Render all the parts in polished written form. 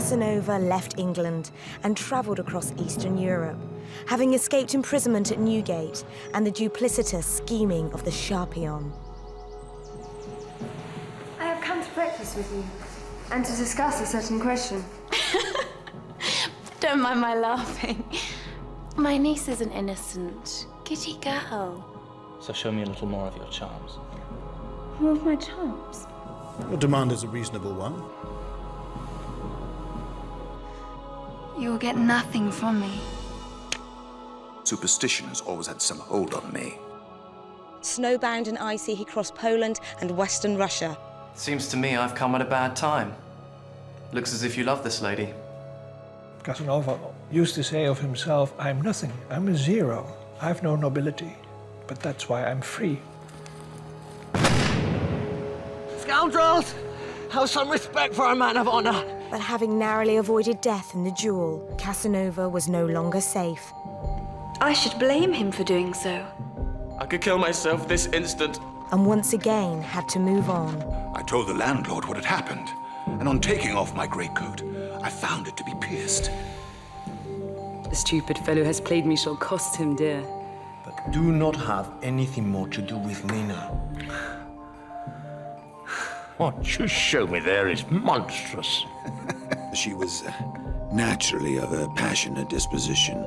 Casanova left England and travelled across Eastern Europe, having escaped imprisonment at Newgate and the duplicitous scheming of the Sharpion. I have come to breakfast with you, and to discuss a certain question. Don't mind my laughing. My niece is an innocent, giddy girl. So show me a little more of your charms. More of my charms? Your demand is a reasonable one. You will get nothing from me. Superstition has always had some hold on me. Snowbound and icy, he crossed Poland and Western Russia. Seems to me I've come at a bad time. Looks as if you love this lady. Casanova used to say of himself, I'm nothing, I'm a zero. I have no nobility, but that's why I'm free. Scoundrels! Have some respect for a man of honor! But having narrowly avoided death in the duel, Casanova was no longer safe. I should blame him for doing so. I could kill myself this instant. And once again had to move on. I told the landlord what had happened, and on taking off my greatcoat, I found it to be pierced. The stupid fellow has played me shall cost him dear. But do not have anything more to do with Nina. What you show me there is monstrous. She was naturally of a passionate disposition.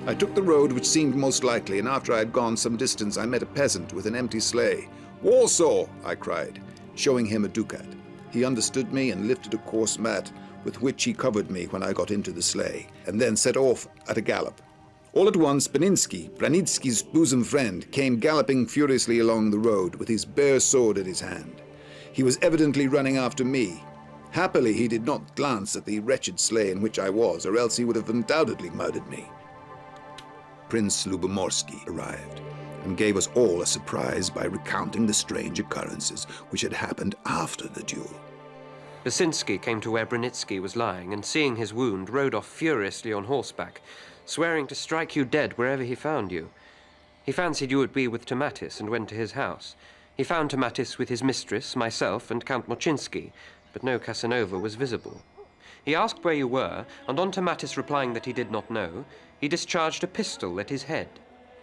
I took the road which seemed most likely, and after I had gone some distance, I met a peasant with an empty sleigh. "Warsaw!" I cried, showing him a ducat. He understood me and lifted a coarse mat with which he covered me when I got into the sleigh, and then set off at a gallop. All at once, Beninsky, Branitsky's bosom friend, came galloping furiously along the road with his bare sword in his hand. He was evidently running after me. Happily, he did not glance at the wretched sleigh in which I was, or else he would have undoubtedly murdered me. Prince Lubomorsky arrived and gave us all a surprise by recounting the strange occurrences which had happened after the duel. Basinski came to where Branitsky was lying, and seeing his wound, rode off furiously on horseback, swearing to strike you dead wherever he found you. He fancied you would be with Tomatis and went to his house. He found Tomatis with his mistress, myself, and Count Moczynski, but no Casanova was visible. He asked where you were, and on Tomatis replying that he did not know, he discharged a pistol at his head.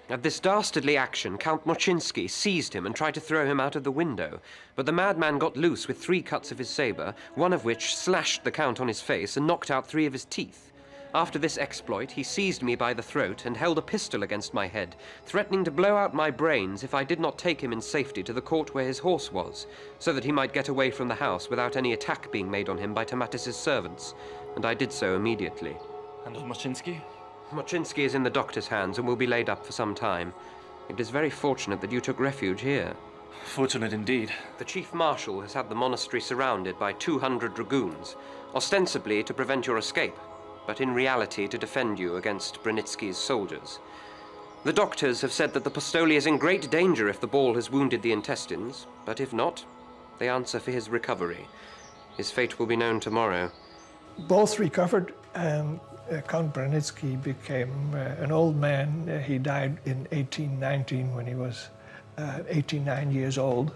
At this dastardly action, Count Moczynski seized him and tried to throw him out of the window, but the madman got loose with 3 cuts of his sabre, one of which slashed the Count on his face and knocked out 3 of his teeth. After this exploit, he seized me by the throat and held a pistol against my head, threatening to blow out my brains if I did not take him in safety to the court where his horse was, so that he might get away from the house without any attack being made on him by Tomatis' servants, and I did so immediately. And Moczynski? Moczynski is in the doctor's hands and will be laid up for some time. It is very fortunate that you took refuge here. Fortunate indeed. The Chief Marshal has had the monastery surrounded by 200 dragoons, ostensibly to prevent your escape, but in reality to defend you against Branitsky's soldiers. The doctors have said that the Postoli is in great danger if the ball has wounded the intestines, but if not, they answer for his recovery. His fate will be known tomorrow. Both recovered, and Count Branitzky became an old man. He died in 1819 when he was 89 years old.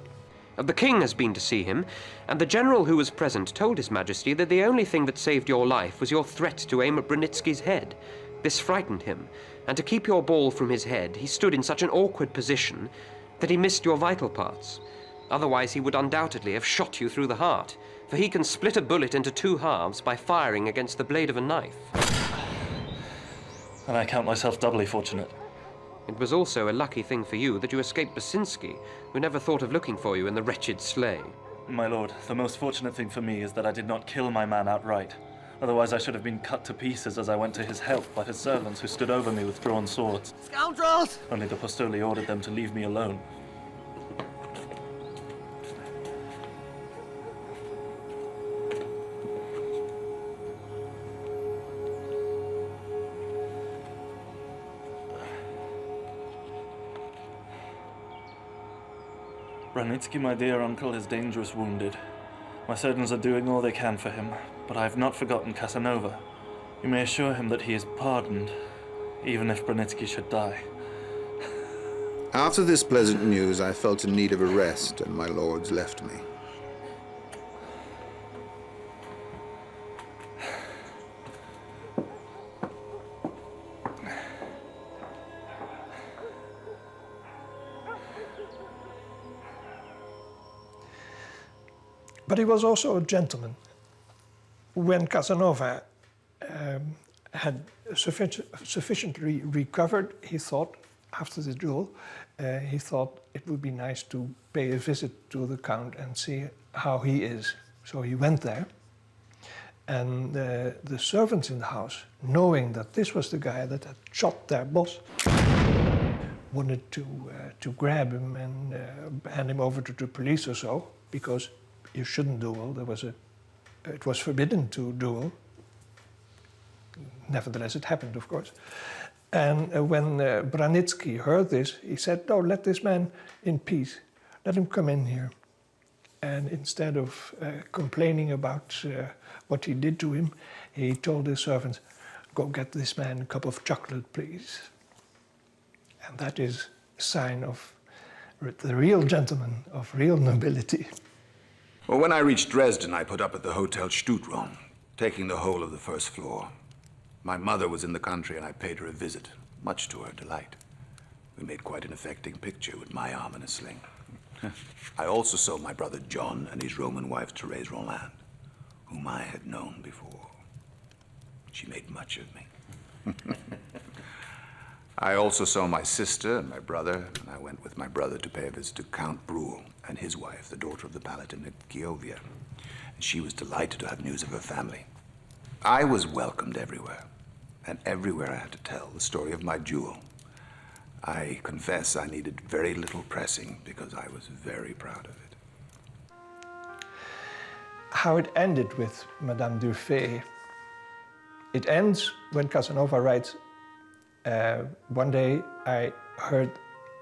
The king has been to see him, and the general who was present told His Majesty that the only thing that saved your life was your threat to aim at Branitzky's head. This frightened him, and to keep your ball from his head, he stood in such an awkward position that he missed your vital parts. Otherwise, he would undoubtedly have shot you through the heart, for he can split a bullet into two halves by firing against the blade of a knife. And I count myself doubly fortunate. It was also a lucky thing for you that you escaped Basinski, who never thought of looking for you in the wretched sleigh. My lord, the most fortunate thing for me is that I did not kill my man outright. Otherwise I should have been cut to pieces as I went to his help by his servants who stood over me with drawn swords. Scoundrels! Only the Postoli ordered them to leave me alone. Branitzky, my dear uncle, is dangerous wounded. My surgeons are doing all they can for him, but I have not forgotten Casanova. You may assure him that he is pardoned, even if Branitzky should die. After this pleasant news, I felt in need of a rest, and my lords left me. But he was also a gentleman. When Casanova had sufficiently recovered, he thought, after the duel, he thought it would be nice to pay a visit to the Count and see how he is. So he went there, and the servants in the house, knowing that this was the guy that had shot their boss, wanted to grab him and hand him over to the police or so, because you shouldn't duel. It was forbidden to duel. Nevertheless, it happened, of course. And when Branitzky heard this, he said, "No, let this man in peace. Let him come in here." And instead of complaining about what he did to him, he told his servants, "Go get this man a cup of chocolate, please." And that is a sign of the real gentleman, of real nobility. Well, when I reached Dresden, I put up at the Hotel Stuttraum, taking the whole of the first floor. My mother was in the country, and I paid her a visit, much to her delight. We made quite an affecting picture with my arm in a sling. I also saw my brother John and his Roman wife, Therese Roland, whom I had known before. She made much of me. I also saw my sister and my brother, and I went with my brother to pay a visit to Count Bruhl and his wife, the daughter of the Palatine at Giovia. And she was delighted to have news of her family. I was welcomed everywhere, and everywhere I had to tell the story of my duel. I confess I needed very little pressing because I was very proud of it. How it ended with Madame Durfay. It ends when Casanova writes, "One day I heard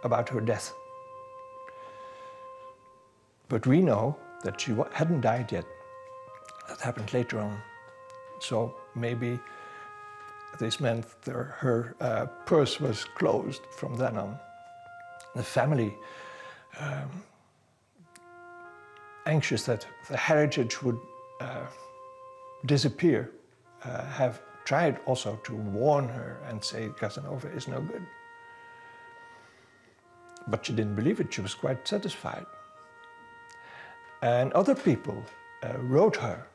about her death. But we know that she hadn't died yet. That happened later on. So maybe this meant her purse was closed from then on. The family, anxious that the heritage would disappear, have tried also to warn her and say Casanova is no good. But she didn't believe it. She was quite satisfied. And other people wrote her,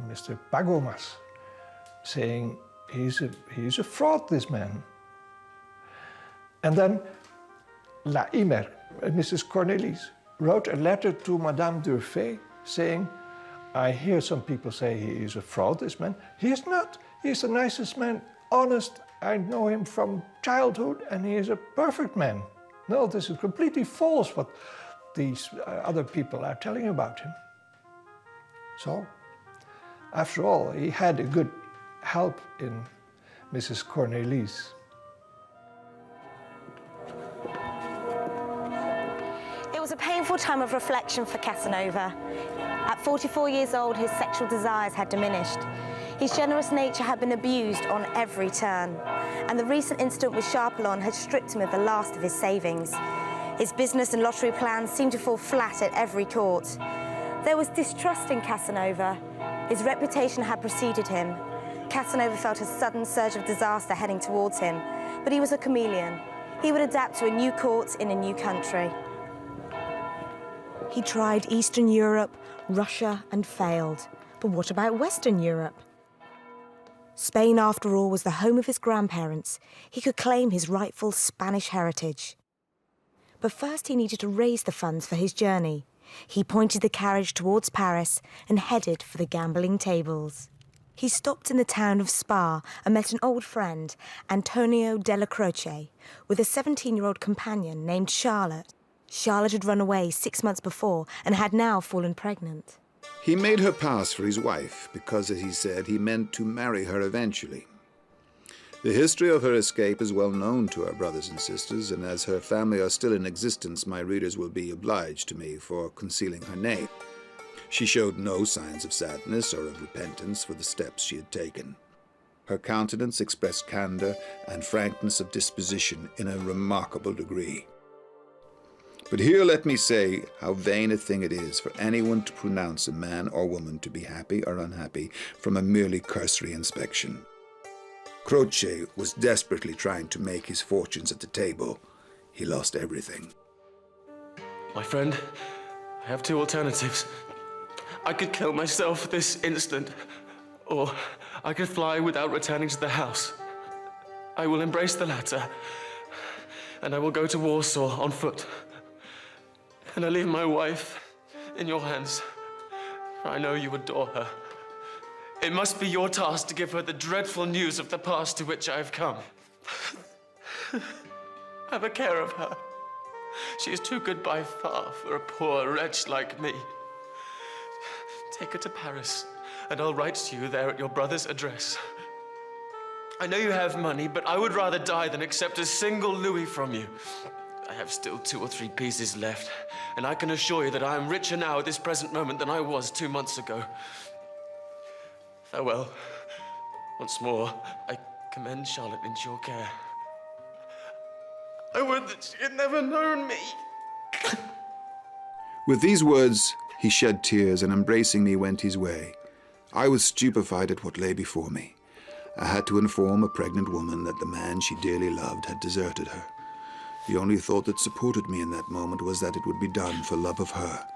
Mr. Pagomas, saying he's a fraud, this man. And then La Imer, Mrs. Cornelis, wrote a letter to Madame Durfay saying, "I hear some people say he is a fraud, this man. He is not. He is the nicest man, honest. I know him from childhood, and he is a perfect man. No, this is completely false what these other people are telling about him." So, after all, he had a good help in Mrs. Cornelis. painful time of reflection for Casanova. At 44 years old, his sexual desires had diminished. His generous nature had been abused on every turn, and the recent incident with Chapelon had stripped him of the last of his savings. His business and lottery plans seemed to fall flat at every court. There was distrust in Casanova. His reputation had preceded him. Casanova felt a sudden surge of disaster heading towards him, but he was a chameleon. He would adapt to a new court in a new country. He tried Eastern Europe, Russia, and failed. But what about Western Europe? Spain, after all, was the home of his grandparents. He could claim his rightful Spanish heritage. But first he needed to raise the funds for his journey. He pointed the carriage towards Paris and headed for the gambling tables. He stopped in the town of Spa and met an old friend, Antonio della Croce, with a 17-year-old companion named Charlotte. Charlotte had run away 6 months before and had now fallen pregnant. He made her pass for his wife because, as he said, he meant to marry her eventually. The history of her escape is well known to our brothers and sisters, and as her family are still in existence, my readers will be obliged to me for concealing her name. She showed no signs of sadness or of repentance for the steps she had taken. Her countenance expressed candor and frankness of disposition in a remarkable degree. But here let me say how vain a thing it is for anyone to pronounce a man or woman to be happy or unhappy from a merely cursory inspection. Croce was desperately trying to make his fortunes at the table. He lost everything. My friend, I have two alternatives. I could kill myself this instant, or I could fly without returning to the house. I will embrace the latter, and I will go to Warsaw on foot. And I leave my wife in your hands, for I know you adore her. It must be your task to give her the dreadful news of the past to which I have come. Have a care of her. She is too good by far for a poor wretch like me. Take her to Paris, and I'll write to you there at your brother's address. I know you have money, but I would rather die than accept a single louis from you. I have still 2 or 3 pieces left, and I can assure you that I am richer now at this present moment than I was 2 months ago. Farewell. Once more, I commend Charlotte into your care. I would that she had never known me. With these words, he shed tears and embracing me went his way. I was stupefied at what lay before me. I had to inform a pregnant woman that the man she dearly loved had deserted her. The only thought that supported me in that moment was that it would be done for love of her,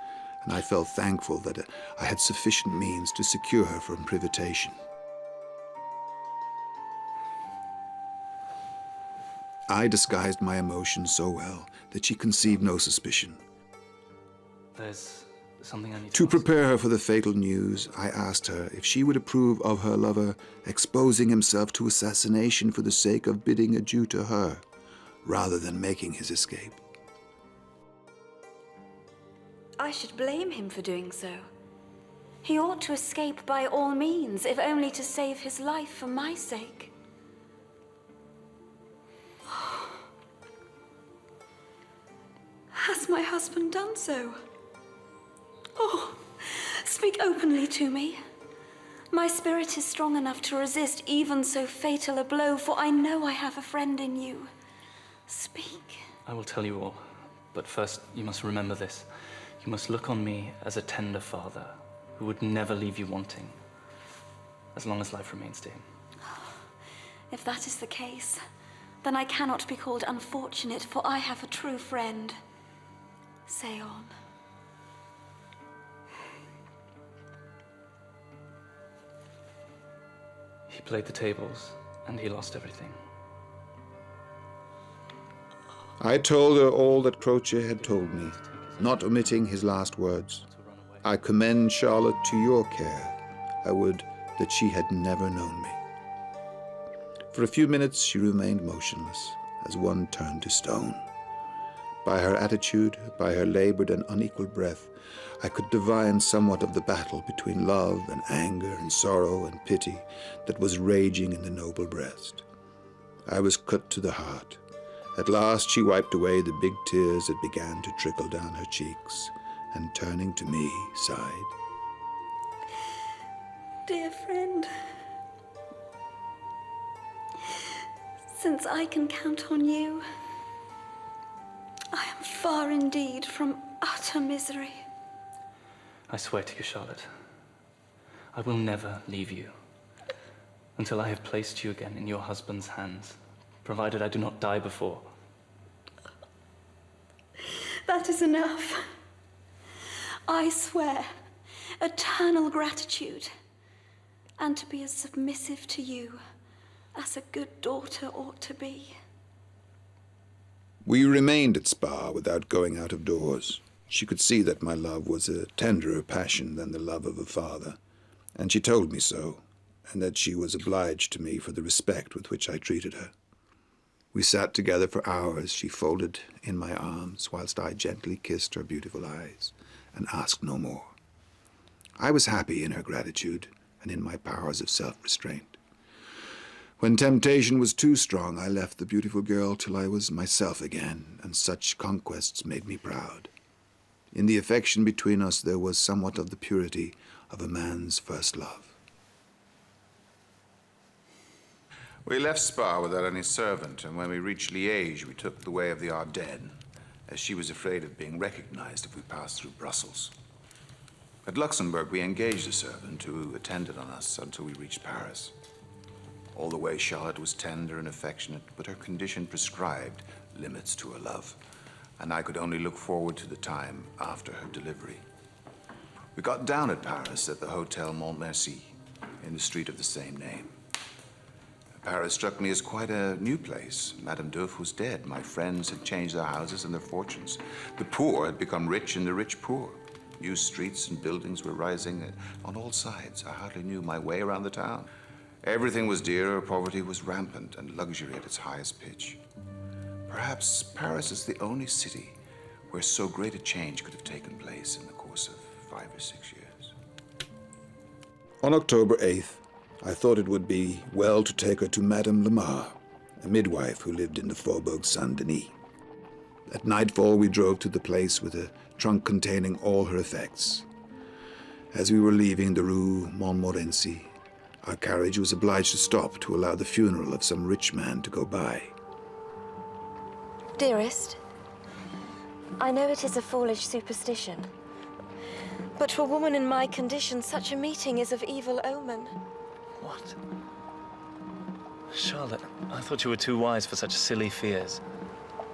and I felt thankful that I had sufficient means to secure her from privation. I disguised my emotions so well that she conceived no suspicion. There's something I need to prepare her for the fatal news, I asked her if she would approve of her lover exposing himself to assassination for the sake of bidding adieu to her, rather than making his escape. I should blame him for doing so. He ought to escape by all means, if only to save his life for my sake. Has my husband done so? Oh, speak openly to me. My spirit is strong enough to resist even so fatal a blow, for I know I have a friend in you. Speak. I will tell you all, but first you must remember this. You must look on me as a tender father who would never leave you wanting, as long as life remains to him. If that is the case, then I cannot be called unfortunate, for I have a true friend. Say on. He played the tables, and he lost everything. I told her all that Croce had told me, not omitting his last words. I commend Charlotte to your care. I would that she had never known me. For a few minutes she remained motionless, as one turned to stone. By her attitude, by her labored and unequal breath, I could divine somewhat of the battle between love and anger and sorrow and pity that was raging in the noble breast. I was cut to the heart, At last she wiped away the big tears that began to trickle down her cheeks, and turning to me, sighed. Dear friend, since I can count on you, I am far indeed from utter misery. I swear to you, Charlotte, I will never leave you until I have placed you again in your husband's hands, provided I do not die before. That is enough. I swear eternal gratitude, and to be as submissive to you as a good daughter ought to be. We remained at Spa without going out of doors. She could see that my love was a tenderer passion than the love of a father, and she told me so, and that she was obliged to me for the respect with which I treated her. We sat together for hours, she folded in my arms, whilst I gently kissed her beautiful eyes, and asked no more. I was happy in her gratitude, and in my powers of self-restraint. When temptation was too strong, I left the beautiful girl till I was myself again, and such conquests made me proud. In the affection between us there was somewhat of the purity of a man's first love. We left Spa without any servant, and when we reached Liège, we took the way of the Ardennes, as she was afraid of being recognized if we passed through Brussels. At Luxembourg, we engaged a servant who attended on us until we reached Paris. All the way, Charlotte was tender and affectionate, but her condition prescribed limits to her love, and I could only look forward to the time after her delivery. We got down at Paris at the Hotel Montmorency, in the street of the same name. Paris struck me as quite a new place. Madame Duff was dead. My friends had changed their houses and their fortunes. The poor had become rich and the rich poor. New streets and buildings were rising on all sides. I hardly knew my way around the town. Everything was dearer, poverty was rampant, and luxury at its highest pitch. Perhaps Paris is the only city where so great a change could have taken place in the course of 5 or 6 years. On October 8th, I thought it would be well to take her to Madame Lamar, a midwife who lived in the Faubourg Saint-Denis. At nightfall, we drove to the place with a trunk containing all her effects. As we were leaving the Rue Montmorency, our carriage was obliged to stop to allow the funeral of some rich man to go by. Dearest, I know it is a foolish superstition, but for a woman in my condition, such a meeting is of evil omen. What? Charlotte, I thought you were too wise for such silly fears.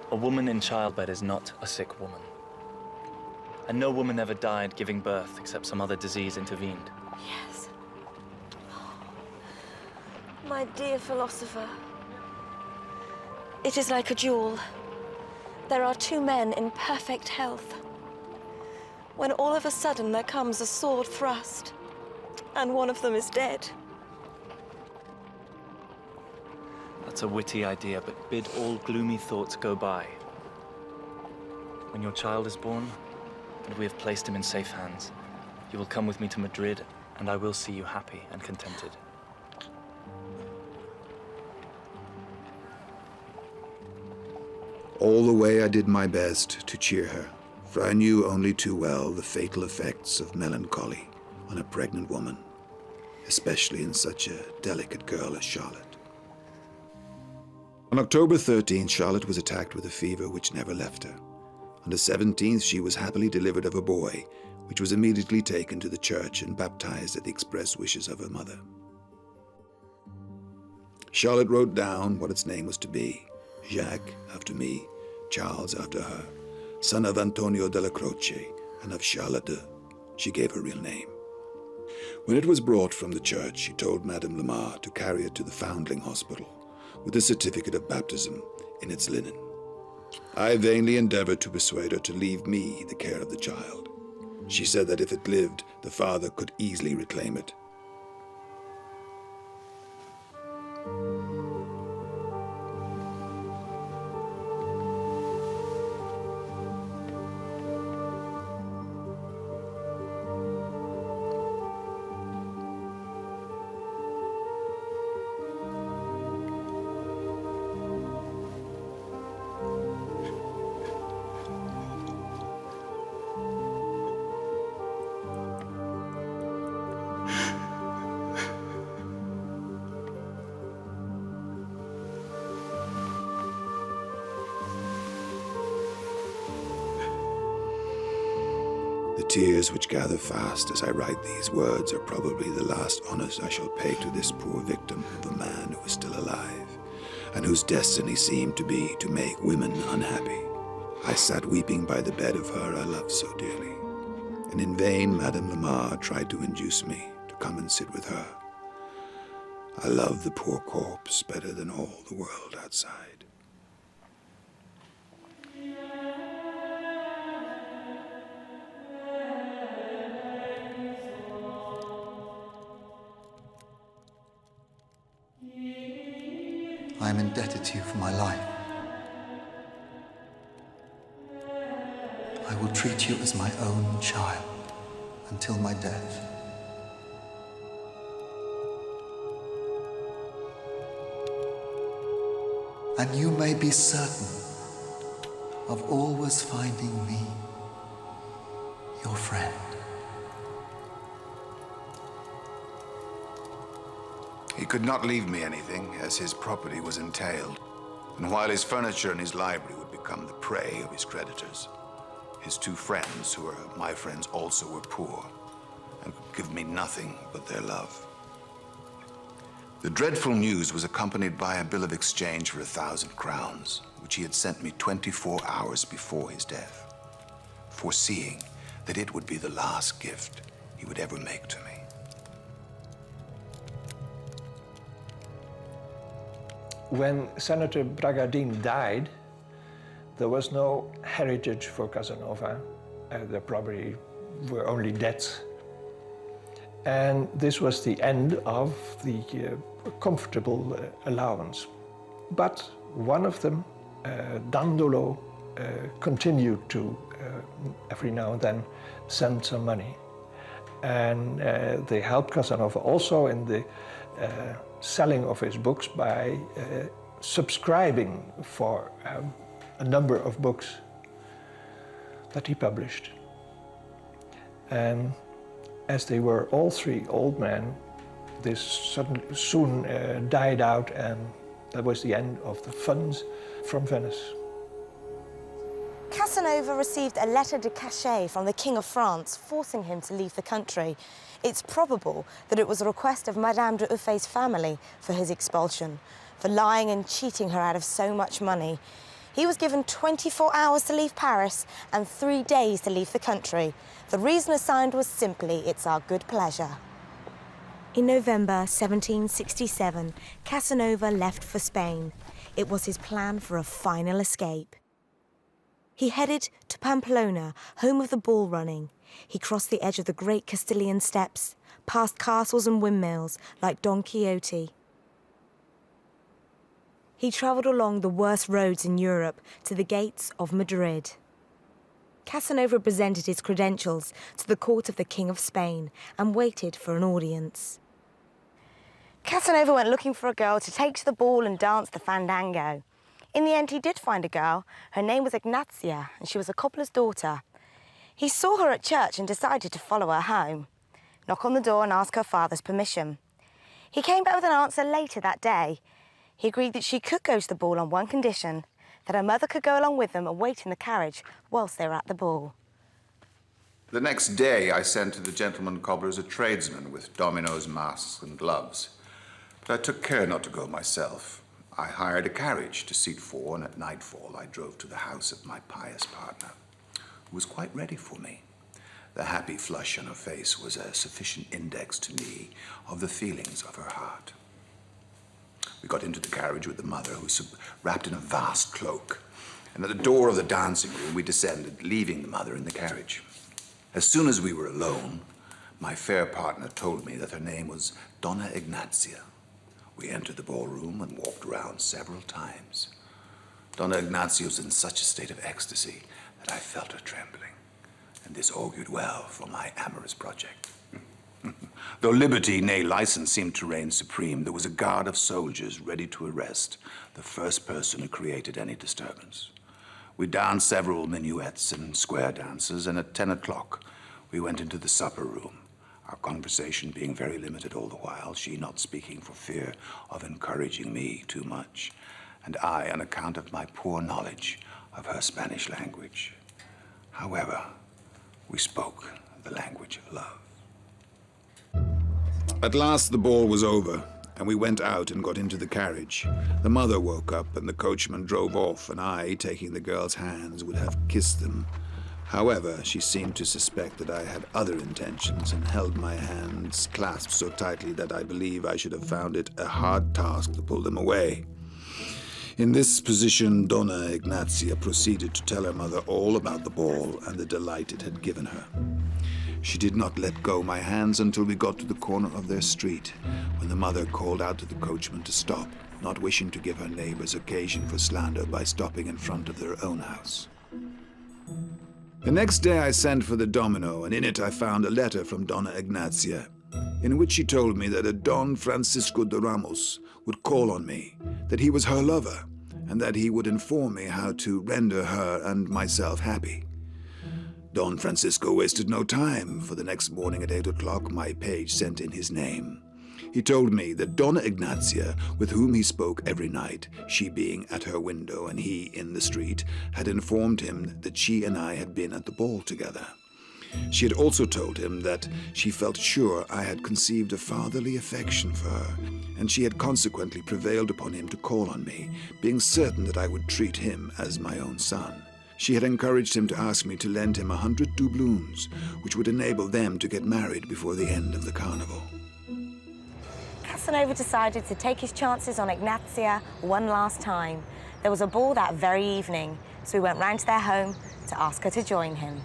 A woman in childbed is not a sick woman. And no woman ever died giving birth except some other disease intervened. Yes. My dear philosopher, it is like a duel. There are two men in perfect health, when all of a sudden there comes a sword thrust, and one of them is dead. That's a witty idea, but bid all gloomy thoughts go by. When your child is born, and we have placed him in safe hands, you will come with me to Madrid, and I will see you happy and contented. All the way I did my best to cheer her, for I knew only too well the fatal effects of melancholy on a pregnant woman, especially in such a delicate girl as Charlotte. On October 13th, Charlotte was attacked with a fever which never left her. On the 17th, she was happily delivered of a boy, which was immediately taken to the church and baptized at the express wishes of her mother. Charlotte wrote down what its name was to be: Jacques after me, Charles after her, son of Antonio della Croce and of Charlotte. She gave her real name. When it was brought from the church, she told Madame Lamar to carry it to the Foundling Hospital with a certificate of baptism in its linen. I vainly endeavored to persuade her to leave me the care of the child. She said that if it lived, the father could easily reclaim it. tears which gather fast as I write these words are probably the last honors I shall pay to this poor victim of a man who is still alive, and whose destiny seemed to be to make women unhappy. I sat weeping by the bed of her I loved so dearly, and in vain Madame Lamar tried to induce me to come and sit with her. I love the poor corpse better than all the world outside. I am indebted to you for my life. I will treat you as my own child until my death. And you may be certain of always finding me your friend. He could not leave me anything, as his property was entailed, and while his furniture and his library would become the prey of his creditors, his two friends, who were my friends also, were poor, and could give me nothing but their love. The dreadful news was accompanied by a bill of exchange for 1,000 crowns, which he had sent me 24 hours before his death, foreseeing that it would be the last gift he would ever make to me. When Senator Bragadin died, there was no heritage for Casanova. There probably were only debts. And this was the end of the comfortable allowance. But one of them, Dandolo, continued to, every now and then, send some money. And they helped Casanova also in the selling of his books by subscribing for a number of books that he published. And as they were all three old men, this soon died out, and that was the end of the funds from Venice. Casanova received a lettre de cachet from the King of France, forcing him to leave the country. It's probable that it was a request of Madame de Uffay's family for his expulsion, for lying and cheating her out of so much money. He was given 24 hours to leave Paris and 3 days to leave the country. The reason assigned was simply, it's our good pleasure. In November 1767, Casanova left for Spain. It was his plan for a final escape. He headed to Pamplona, home of the bull running. He crossed the edge of the great Castilian steppes, past castles and windmills like Don Quixote. He travelled along the worst roads in Europe to the gates of Madrid. Casanova presented his credentials to the court of the King of Spain and waited for an audience. Casanova went looking for a girl to take to the ball and dance the fandango. In the end, he did find a girl. Her name was Ignacia, and she was a cobbler's daughter. He saw her at church and decided to follow her home, knock on the door and ask her father's permission. He came back with an answer later that day. He agreed that she could go to the ball on one condition, that her mother could go along with them and wait in the carriage whilst they were at the ball. The next day, I sent to the gentleman cobblers a tradesman with dominoes, masks, and gloves. But I took care not to go myself. I hired a carriage to seat 4, and at nightfall I drove to the house of my pious partner, who was quite ready for me. The happy flush on her face was a sufficient index to me of the feelings of her heart. We got into the carriage with the mother, who was wrapped in a vast cloak, and at the door of the dancing room we descended, leaving the mother in the carriage. As soon as we were alone, my fair partner told me that her name was Donna Ignacia. We entered the ballroom and walked around several times. Donna Ignacia was in such a state of ecstasy that I felt her trembling, and this augured well for my amorous project. Though liberty, nay license, seemed to reign supreme, there was a guard of soldiers ready to arrest the first person who created any disturbance. We danced several minuets and square dances, and at 10 o'clock we went into the supper room, our conversation being very limited all the while, she not speaking for fear of encouraging me too much, and I on account of my poor knowledge of her Spanish language. However, We spoke the language of love. At last the ball was over, and we went out and got into the carriage. The mother woke up, and the coachman drove off, and I, taking the girl's hands, would have kissed them. However, she seemed to suspect that I had other intentions and held my hands clasped so tightly that I believe I should have found it a hard task to pull them away. In this position, Donna Ignazia proceeded to tell her mother all about the ball and the delight it had given her. She did not let go my hands until we got to the corner of their street, when the mother called out to the coachman to stop, not wishing to give her neighbors occasion for slander by stopping in front of their own house. The next day I sent for the domino, and in it I found a letter from Donna Ignazia, in which she told me that a Don Francisco de Ramos would call on me, that he was her lover, and that he would inform me how to render her and myself happy. Don Francisco wasted no time, for the next morning at 8 o'clock my page sent in his name. He told me that Donna Ignazia, with whom he spoke every night, she being at her window and he in the street, had informed him that she and I had been at the ball together. She had also told him that she felt sure I had conceived a fatherly affection for her, and she had consequently prevailed upon him to call on me, being certain that I would treat him as my own son. She had encouraged him to ask me to lend him 100 doubloons, which would enable them to get married before the end of the carnival. Casanova decided to take his chances on Ignazia one last time. There was a ball that very evening, so we went round to their home to ask her to join him.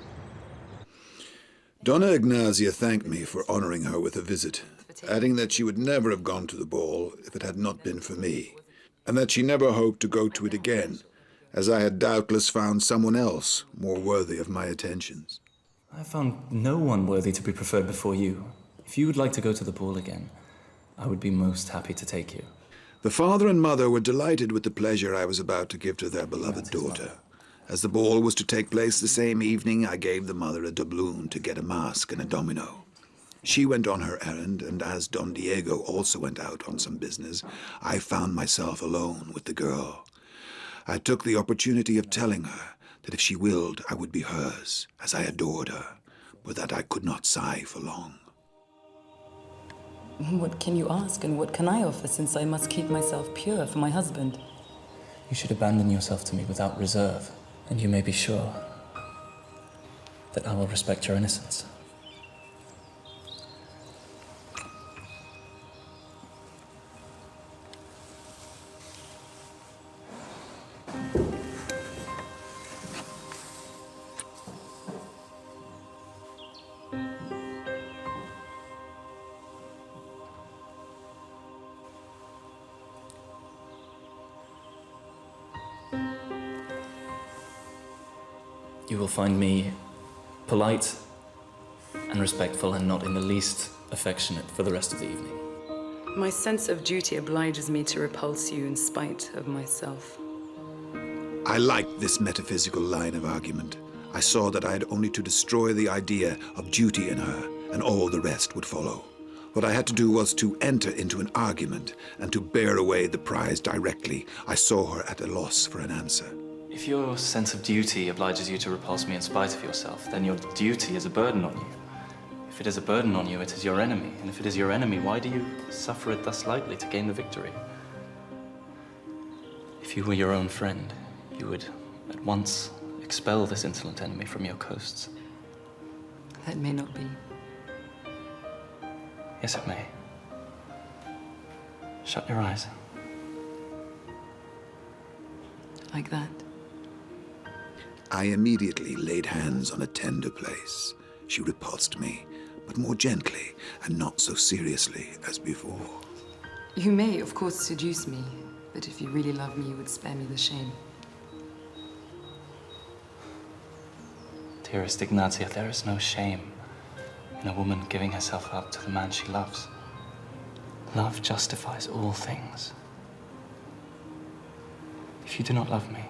Donna Ignazia thanked me for honoring her with a visit, adding that she would never have gone to the ball if it had not been for me, and that she never hoped to go to it again, as I had doubtless found someone else more worthy of my attentions. I found no one worthy to be preferred before you. If you would like to go to the ball again, I would be most happy to take you. The father and mother were delighted with the pleasure I was about to give to their beloved daughter. As the ball was to take place the same evening, I gave the mother a doubloon to get a mask and a domino. She went on her errand, and as Don Diego also went out on some business, I found myself alone with the girl. I took the opportunity of telling her that if she willed, I would be hers, as I adored her, but that I could not sigh for long. What can you ask, and what can I offer, since I must keep myself pure for my husband? You should abandon yourself to me without reserve, and you may be sure that I will respect your innocence. You will find me polite and respectful and not in the least affectionate for the rest of the evening. My sense of duty obliges me to repulse you in spite of myself. I liked this metaphysical line of argument. I saw that I had only to destroy the idea of duty in her, and all the rest would follow. What I had to do was to enter into an argument and to bear away the prize directly. I saw her at a loss for an answer. If your sense of duty obliges you to repulse me in spite of yourself, then your duty is a burden on you. If it is a burden on you, it is your enemy. And if it is your enemy, why do you suffer it thus lightly to gain the victory? If you were your own friend, you would at once expel this insolent enemy from your coasts. That may not be. Yes, it may. Shut your eyes. Like that. I immediately laid hands on a tender place. She repulsed me, but more gently and not so seriously as before. You may, of course, seduce me, but if you really love me, you would spare me the shame. Dearest Ignazia, there is no shame in a woman giving herself up to the man she loves. Love justifies all things. If you do not love me,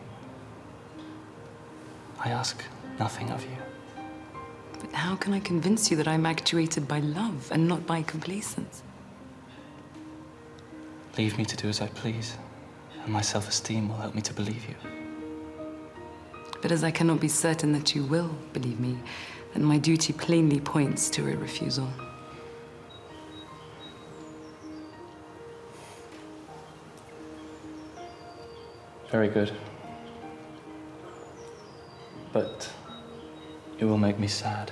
I ask nothing of you. But how can I convince you that I'm actuated by love and not by complacence? Leave me to do as I please, and my self-esteem will help me to believe you. But as I cannot be certain that you will believe me, and my duty plainly points to a refusal. Very good. But it will make me sad.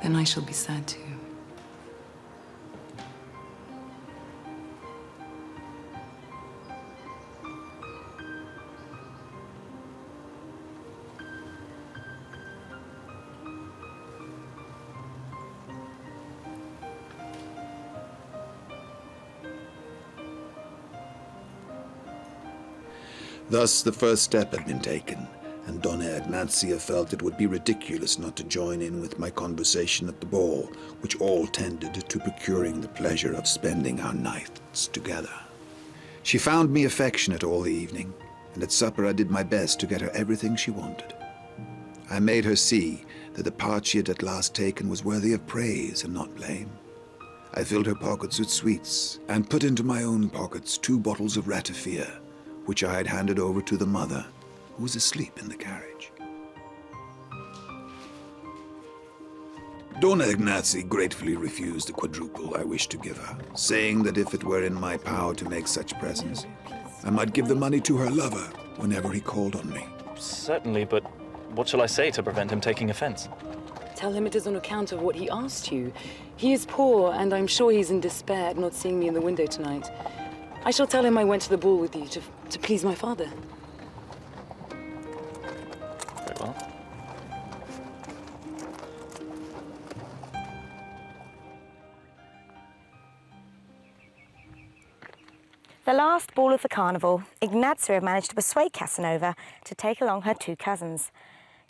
Then I shall be sad too. Thus the first step had been taken, and Donna Ignacia felt it would be ridiculous not to join in with my conversation at the ball, which all tended to procuring the pleasure of spending our nights together. She found me affectionate all the evening, and at supper I did my best to get her everything she wanted. I made her see that the part she had at last taken was worthy of praise and not blame. I filled her pockets with sweets, and put into my own pockets 2 bottles of ratafia, which I had handed over to the mother, who was asleep in the carriage. Donna Ignacia gratefully refused the quadruple I wished to give her, saying that if it were in my power to make such presents, I might give the money to her lover whenever he called on me. Certainly, but what shall I say to prevent him taking offense? Tell him it is on account of what he asked you. He is poor, and I'm sure he's in despair at not seeing me in the window tonight. I shall tell him I went to the ball with you to please my father. Very well. The last ball of the carnival, Ignacia managed to persuade Casanova to take along her 2 cousins.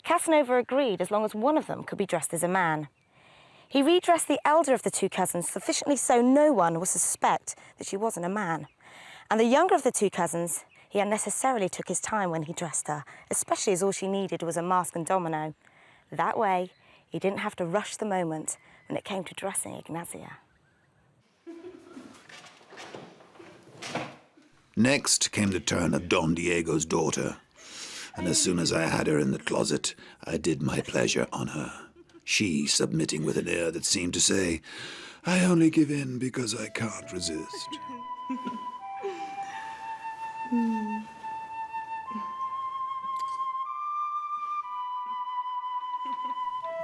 Casanova agreed as long as one of them could be dressed as a man. He redressed the elder of the 2 cousins sufficiently so no one would suspect that she wasn't a man. And the younger of the 2 cousins, he unnecessarily took his time when he dressed her, especially as all she needed was a mask and domino. That way, he didn't have to rush the moment when it came to dressing Ignacia. Next came the turn of Don Diego's daughter, and as soon as I had her in the closet, I did my pleasure on her, she submitting with an air that seemed to say, "I only give in because I can't resist."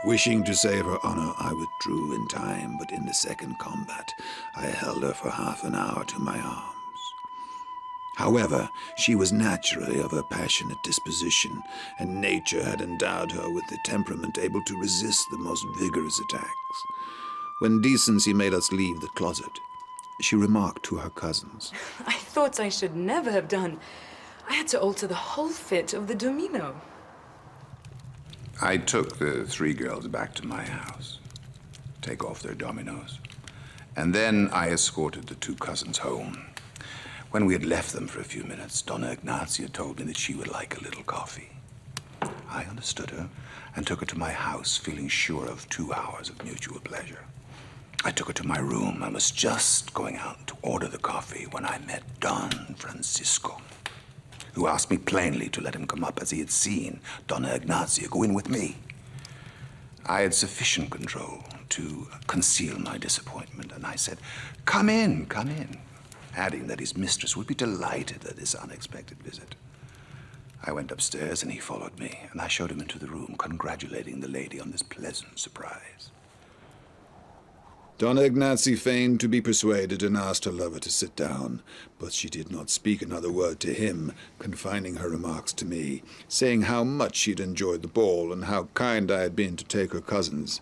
Wishing to save her honor, I withdrew in time, but in the second combat, I held her for half an hour to my arms. However, she was naturally of a passionate disposition, and nature had endowed her with the temperament able to resist the most vigorous attacks. When decency made us leave the closet, she remarked to her cousins, I thought I should never have done. I had to alter the whole fit of the domino. I took the 3 girls back to my house, take off their dominoes, and then I escorted the 2 cousins home. When we had left them for a few minutes, Donna Ignacia told me that she would like a little coffee. I understood her and took her to my house, feeling sure of 2 hours of mutual pleasure. I took her to my room and was just going out to order the coffee when I met Don Francisco, who asked me plainly to let him come up as he had seen Donna Ignacia go in with me. I had sufficient control to conceal my disappointment, and I said, come in, adding that his mistress would be delighted at this unexpected visit. I went upstairs and he followed me, and I showed him into the room, congratulating the lady on this pleasant surprise. Donna Ignacia feigned to be persuaded and asked her lover to sit down, but she did not speak another word to him, confining her remarks to me, saying how much she had enjoyed the ball and how kind I had been to take her cousins.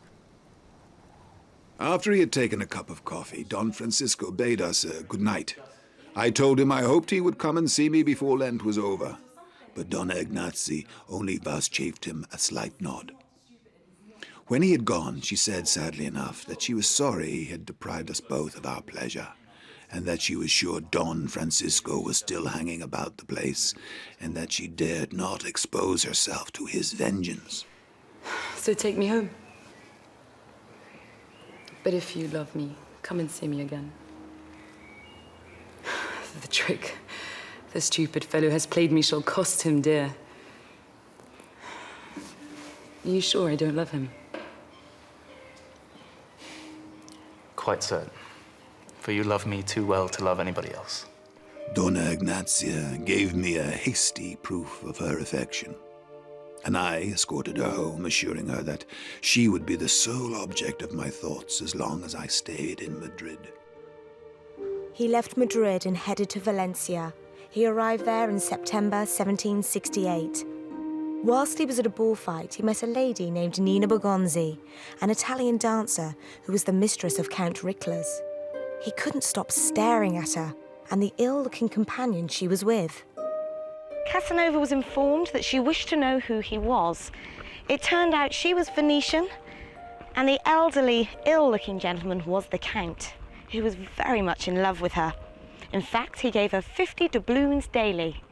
After he had taken a cup of coffee, Don Francisco bade us good night. I told him I hoped he would come and see me before Lent was over, but Donna Ignacia only vouchsafed him a slight nod. When he had gone, she said sadly enough that she was sorry he had deprived us both of our pleasure, and that she was sure Don Francisco was still hanging about the place, and that she dared not expose herself to his vengeance. So take me home. But if you love me, come and see me again. The trick the stupid fellow has played me shall cost him dear. Are you sure I don't love him? Quite certain. For you love me too well to love anybody else. Donna Ignacia gave me a hasty proof of her affection, and I escorted her home, assuring her that she would be the sole object of my thoughts as long as I stayed in Madrid. He left Madrid and headed to Valencia. He arrived there in September 1768. Whilst he was at a bullfight, he met a lady named Nina Bergonzi, an Italian dancer who was the mistress of Count Ricklers. He couldn't stop staring at her and the ill-looking companion she was with. Casanova was informed that she wished to know who he was. It turned out she was Venetian, and the elderly, ill-looking gentleman was the Count, who was very much in love with her. In fact, he gave her 50 doubloons daily,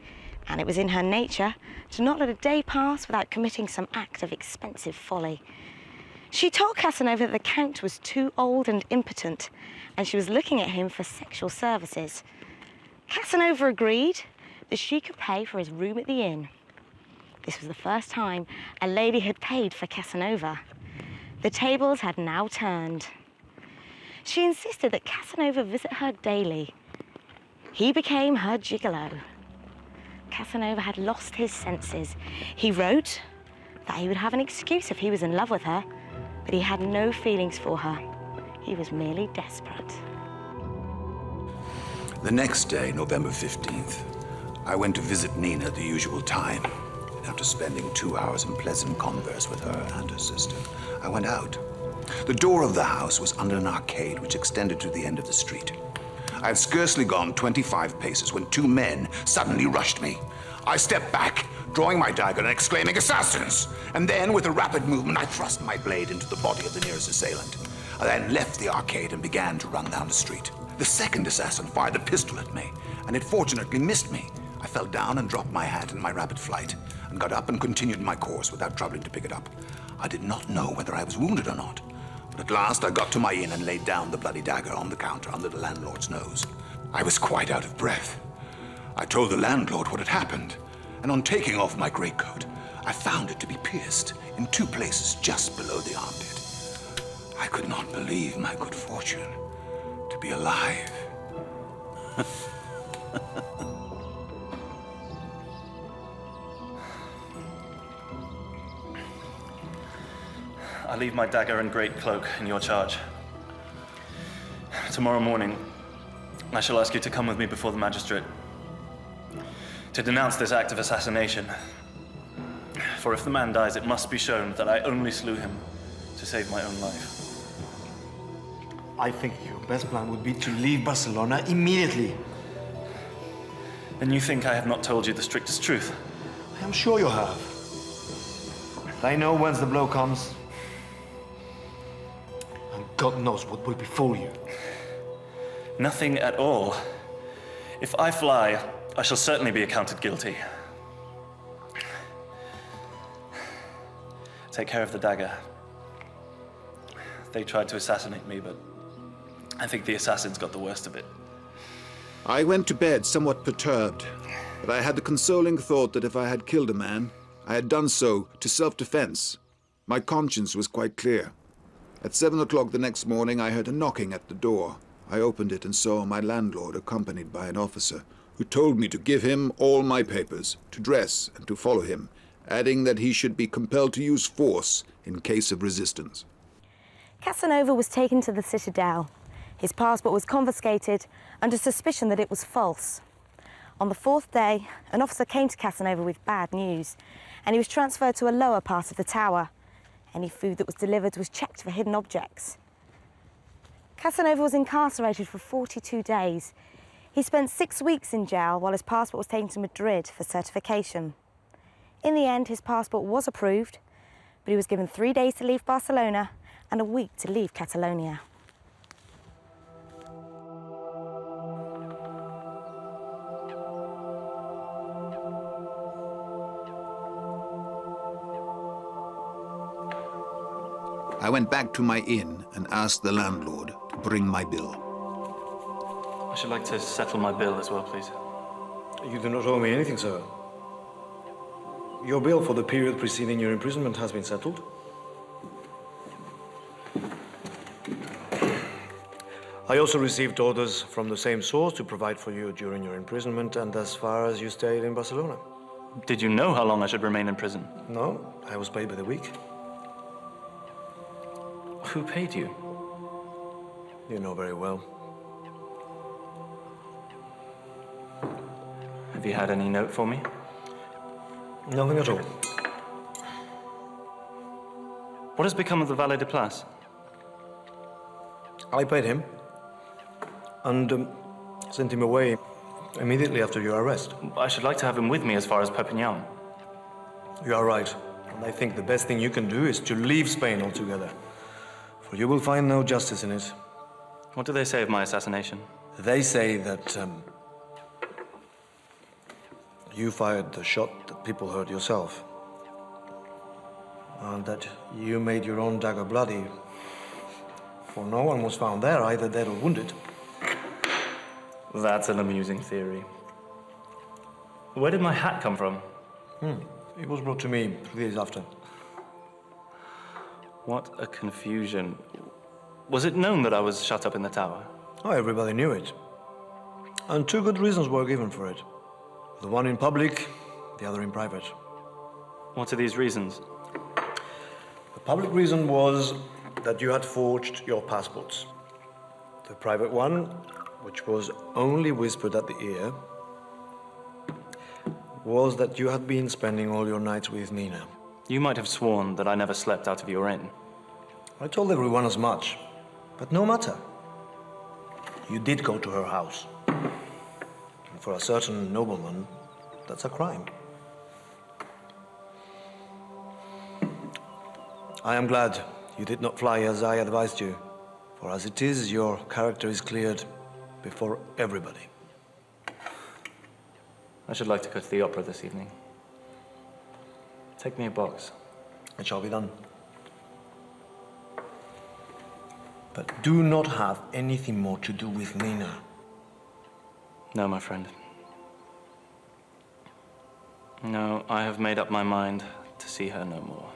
and it was in her nature to not let a day pass without committing some act of expensive folly. She told Casanova that the Count was too old and impotent, and she was looking at him for sexual services. Casanova agreed that she could pay for his room at the inn. This was the first time a lady had paid for Casanova. The tables had now turned. She insisted that Casanova visit her daily. He became her gigolo. Casanova had lost his senses. He wrote that he would have an excuse if he was in love with her, but he had no feelings for her. He was merely desperate. The next day, November 15th, I went to visit Nina at the usual time. After spending 2 hours in pleasant converse with her and her sister, I went out. The door of the house was under an arcade which extended to the end of the street. I had scarcely gone 25 paces when 2 men suddenly rushed me. I stepped back, drawing my dagger and exclaiming, "Assassins!" And then, with a rapid movement, I thrust my blade into the body of the nearest assailant. I then left the arcade and began to run down the street. The second assassin fired a pistol at me, and it fortunately missed me. I fell down and dropped my hat in my rapid flight, and got up and continued my course without troubling to pick it up. I did not know whether I was wounded or not, but at last I got to my inn and laid down the bloody dagger on the counter under the landlord's nose. I was quite out of breath. I told the landlord what had happened, and on taking off my greatcoat, I found it to be pierced in 2 places just below the armpit. I could not believe my good fortune to be alive. I leave my dagger and great cloak in your charge. Tomorrow morning, I shall ask you to come with me before the magistrate to denounce this act of assassination. For if the man dies, it must be shown that I only slew him to save my own life. I think your best plan would be to leave Barcelona immediately. Then you think I have not told you the strictest truth? I am sure you have. I know whence the blow comes. And God knows what will befall you. Nothing at all. If I fly, I shall certainly be accounted guilty. Take care of the dagger. They tried to assassinate me, but I think the assassins got the worst of it. I went to bed somewhat perturbed, but I had the consoling thought that if I had killed a man, I had done so to self-defense. My conscience was quite clear. At 7 o'clock the next morning, I heard a knocking at the door. I opened it and saw my landlord accompanied by an officer, who told me to give him all my papers, to dress and to follow him, adding that he should be compelled to use force in case of resistance. Casanova was taken to the citadel. His passport was confiscated under suspicion that it was false. On the 4th day, an officer came to Casanova with bad news, and he was transferred to a lower part of the tower. Any food that was delivered was checked for hidden objects. Casanova was incarcerated for 42 days. He spent 6 weeks in jail while his passport was taken to Madrid for certification. In the end, his passport was approved, but he was given 3 days to leave Barcelona and a week to leave Catalonia. I went back to my inn and asked the landlord to bring my bill. I should like to settle my bill as well, please. You do not owe me anything, sir. Your bill for the period preceding your imprisonment has been settled. I also received orders from the same source to provide for you during your imprisonment and as far as you stayed in Barcelona. Did you know how long I should remain in prison? No, I was paid by the week. Who paid you? You know very well. Have you had any note for me? Nothing at all. What has become of the valet de place? I paid him and sent him away immediately after your arrest. I should like to have him with me as far as Perpignan. You are right. And I think the best thing you can do is to leave Spain altogether. For you will find no justice in it. What do they say of my assassination? They say that you fired the shot that people heard yourself. And that you made your own dagger bloody. For no one was found there, either dead or wounded. That's an amusing theory. Where did my hat come from? It was brought to me 3 days after. What a confusion. Was it known that I was shut up in the tower? Oh, everybody knew it. And 2 good reasons were given for it. The one in public, the other in private. What are these reasons? The public reason was that you had forged your passports. The private one, which was only whispered at the ear, was that you had been spending all your nights with Nina. You might have sworn that I never slept out of your inn. I told everyone as much, but no matter. You did go to her house. And for a certain nobleman, that's a crime. I am glad you did not fly as I advised you, for as it is, your character is cleared before everybody. I should like to go to the opera this evening. Take me a box. It shall be done. But do not have anything more to do with Nina. No, my friend. No, I have made up my mind to see her no more.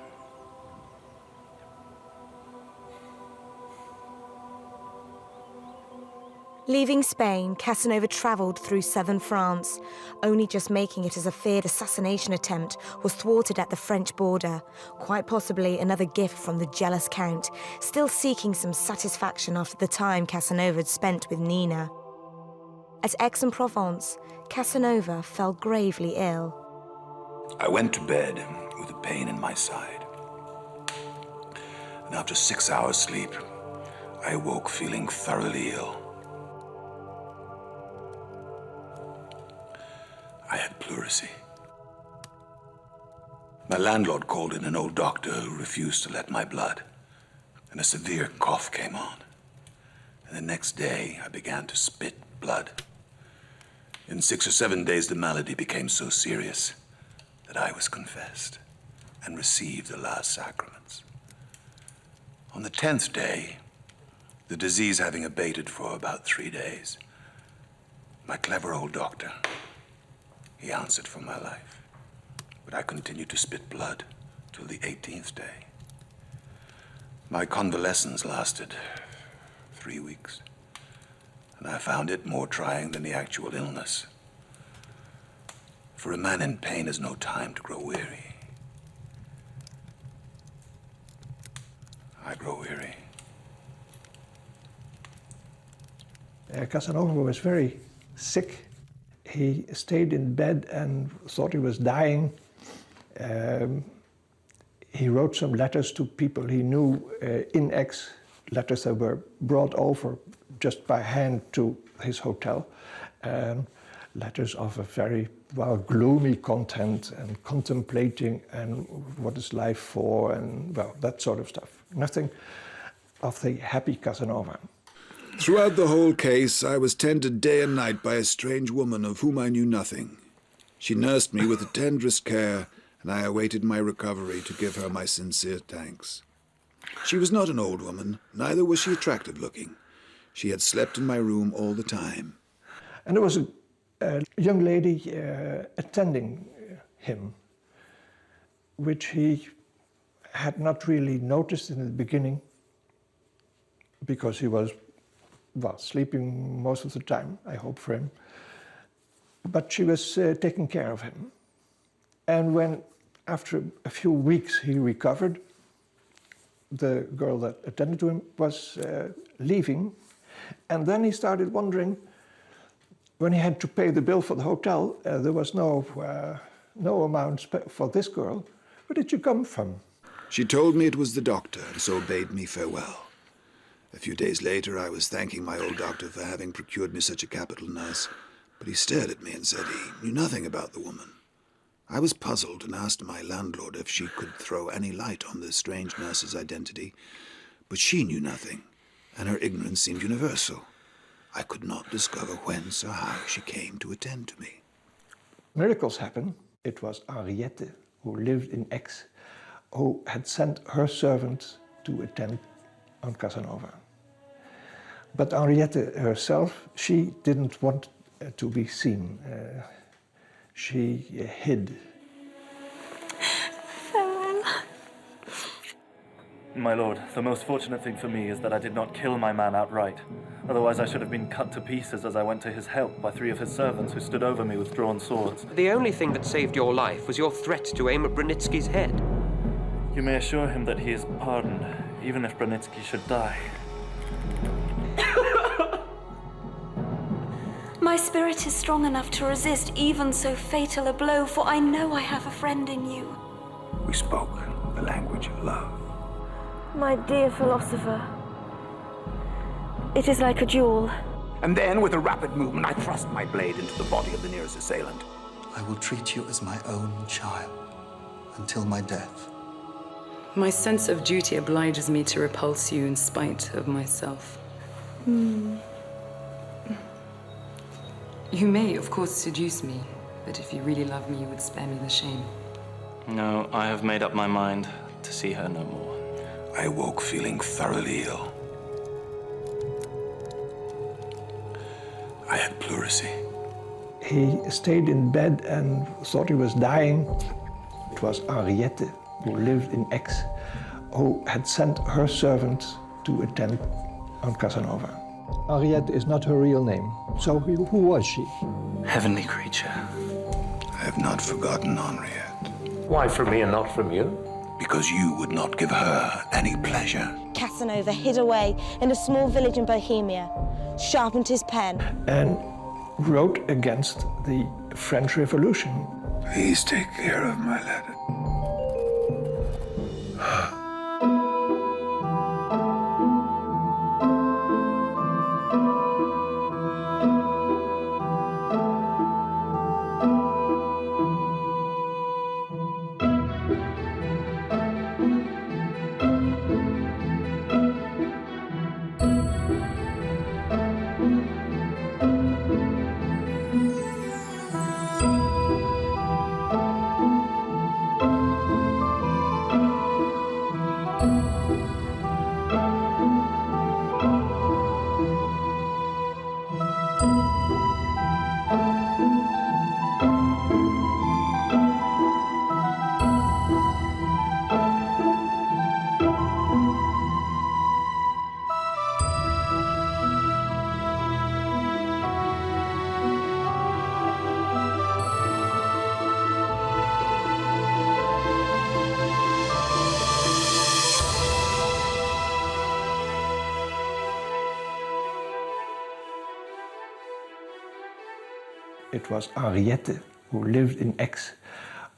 Leaving Spain, Casanova travelled through southern France, only just making it as a feared assassination attempt was thwarted at the French border, quite possibly another gift from the jealous Count, still seeking some satisfaction after the time Casanova had spent with Nina. At Aix-en-Provence, Casanova fell gravely ill. I went to bed with a pain in my side. And after 6 hours' sleep, I awoke feeling thoroughly ill. I had pleurisy. My landlord called in an old doctor who refused to let my blood, and a severe cough came on. And the next day, I began to spit blood. In 6 or 7 days, the malady became so serious that I was confessed and received the last sacraments. On the 10th day, the disease having abated for about 3 days, my clever old doctor, he answered for my life, but I continued to spit blood till the 18th day. My convalescence lasted 3 weeks, and I found it more trying than the actual illness. For a man in pain has no time to grow weary. I grow weary. Casanova was very sick. He stayed in bed and thought he was dying. He wrote some letters to people he knew in Aix, letters that were brought over just by hand to his hotel. Letters of a very gloomy content and contemplating and what is life for and that sort of stuff. Nothing of the happy Casanova. Throughout the whole case, I was tended day and night by a strange woman of whom I knew nothing. She nursed me with the tenderest care, and I awaited my recovery to give her my sincere thanks. She was not an old woman, neither was she attractive-looking. She had slept in my room all the time. And there was a young lady attending him, which he had not really noticed in the beginning, because he was well, sleeping most of the time, I hope for him. But she was taking care of him. And when, after a few weeks, he recovered, the girl that attended to him was leaving. And then he started wondering, when he had to pay the bill for the hotel, there was no amount for this girl. Where did you come from? She told me it was the doctor, and so bade me farewell. A few days later, I was thanking my old doctor for having procured me such a capital nurse, but he stared at me and said he knew nothing about the woman. I was puzzled and asked my landlord if she could throw any light on the strange nurse's identity, but she knew nothing, and her ignorance seemed universal. I could not discover whence or how she came to attend to me. Miracles happen. It was Henriette, who lived in Aix, who had sent her servant to attend on Casanova. But Henriette herself, she didn't want to be seen. She hid. Farewell. My lord, the most fortunate thing for me is that I did not kill my man outright. Otherwise I should have been cut to pieces as I went to his help by 3 of his servants who stood over me with drawn swords. The only thing that saved your life was your threat to aim at Brunitsky's head. You may assure him that he is pardoned, even if Brunitsky should die. My spirit is strong enough to resist even so fatal a blow, for I know I have a friend in you. We spoke the language of love. My dear philosopher, it is like a duel. And then, with a rapid movement, I thrust my blade into the body of the nearest assailant. I will treat you as my own child until my death. My sense of duty obliges me to repulse you in spite of myself. You may, of course, seduce me, but if you really love me, you would spare me the shame. No, I have made up my mind to see her no more. I woke feeling thoroughly ill. I had pleurisy. He stayed in bed and thought he was dying. It was Henriette, who lived in Aix, who had sent her servant to attend on Casanova. Henriette is not her real name. So who was she? Heavenly creature. I have not forgotten Henriette. Why from me and not from you? Because you would not give her any pleasure. Casanova hid away in a small village in Bohemia, sharpened his pen, and wrote against the French Revolution. Please take care of my letter. It was Henriette, who lived in Aix,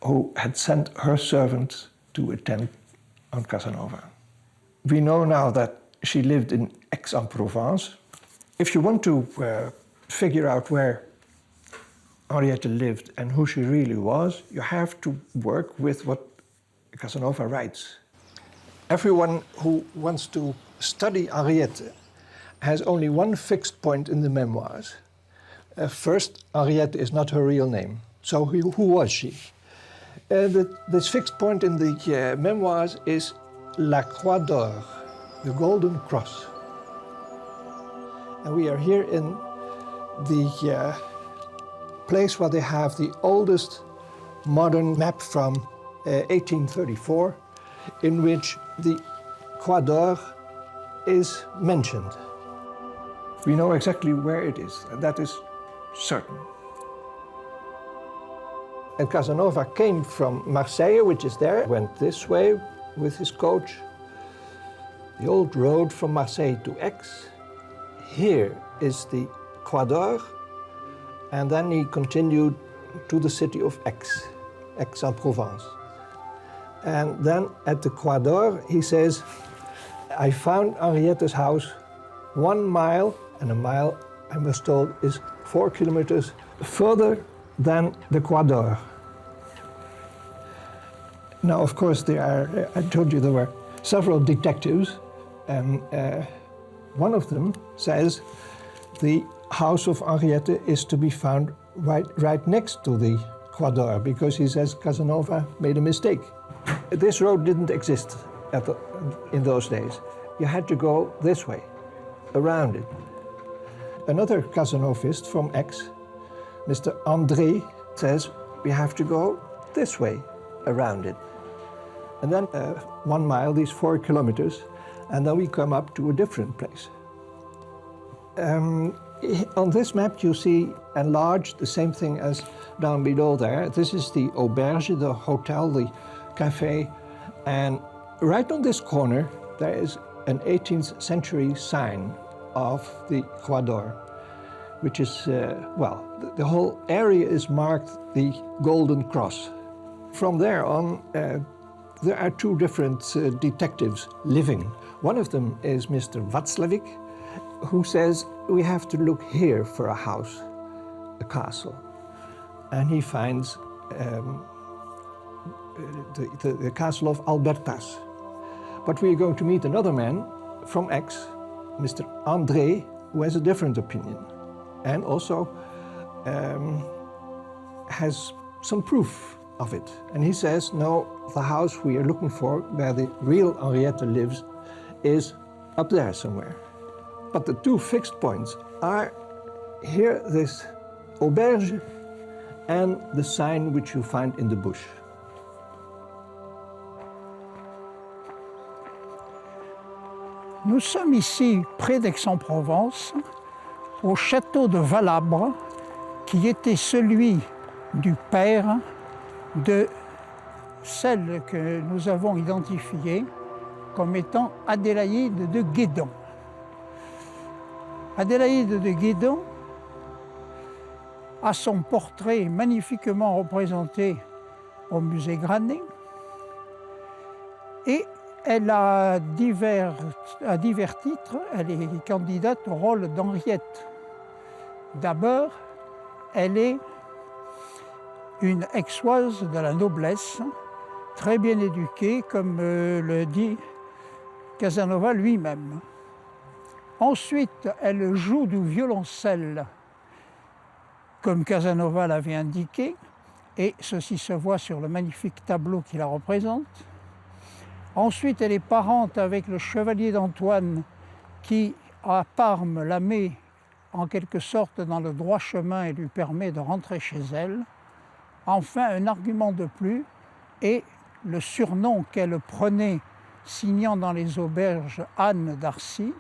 who had sent her servant to attend on Casanova. We know now that she lived in Aix-en-Provence. If you want to figure out where Henriette lived and who she really was, you have to work with what Casanova writes. Everyone who wants to study Henriette has only one fixed point in the memoirs. First, Henriette is not her real name. So who was she? This fixed point in the memoirs is La Croix d'Or, the Golden Cross. And we are here in the place where they have the oldest modern map from 1834, in which the Croix d'Or is mentioned. We know exactly where it is, and that is certain. And Casanova came from Marseille, which is there, went this way with his coach, the old road from Marseille to Aix. Here is the Croix d'Or, and then he continued to the city of Aix, Aix-en-Provence. And then at the Croix d'Or, he says, I found Henriette's house 1 mile, and a mile, I was told, is 4 kilometers further than the Croix d'Or. Now, of course, I told you there were several detectives, and one of them says the house of Henriette is to be found right next to the Croix d'Or, because he says Casanova made a mistake. This road didn't exist in those days. You had to go this way, around it. Another Casanovist from Aix, Mr. André, says we have to go this way, around it. And then 1 mile, these 4 kilometers, and then we come up to a different place. On this map you see enlarged the same thing as down below there. This is the auberge, the hotel, the cafe, and right on this corner there is an 18th century sign of the Croix d'Or, which is, the whole area is marked the Golden Cross. From there on, there are 2 different detectives living. One of them is Mr. Václavic, who says we have to look here for a house, a castle. And he finds the castle of Albertas. But we're going to meet another man from Aix, Mr. André, who has a different opinion and also has some proof of it. And he says, no, the house we are looking for, where the real Henriette lives, is up there somewhere. But the 2 fixed points are here, this auberge, and the sign which you find in the bush. Nous sommes ici près d'Aix-en-Provence, au château de Valabre, qui était celui du père de celle que nous avons identifiée comme étant Adélaïde de Guédon. Adélaïde de Guédon a son portrait magnifiquement représenté au musée Granet et elle a divers titres. Elle est candidate au rôle d'Henriette. D'abord, elle est une aixoise de la noblesse, très bien éduquée, comme le dit Casanova lui-même. Ensuite, elle joue du violoncelle, comme Casanova l'avait indiqué, et ceci se voit sur le magnifique tableau qui la représente. Ensuite, elle est parente avec le chevalier d'Antoine qui, à Parme, la met en quelque sorte dans le droit chemin et lui permet de rentrer chez elle. Enfin, un argument de plus est le surnom qu'elle prenait, signant dans les auberges Anne d'Arcy.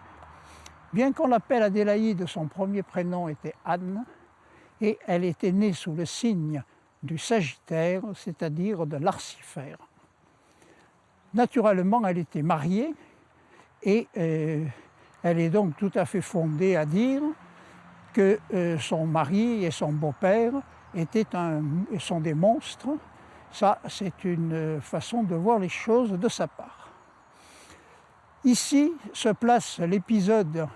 Bien qu'on l'appelle Adélaïde, son premier prénom était Anne, et elle était née sous le signe du Sagittaire, c'est-à-dire de l'Arcifère. Naturellement, elle était mariée, et elle est donc tout à fait fondée à dire que son mari et son beau-père sont des monstres. Ça, c'est une façon de voir les choses de sa part. Ici se place l'épisode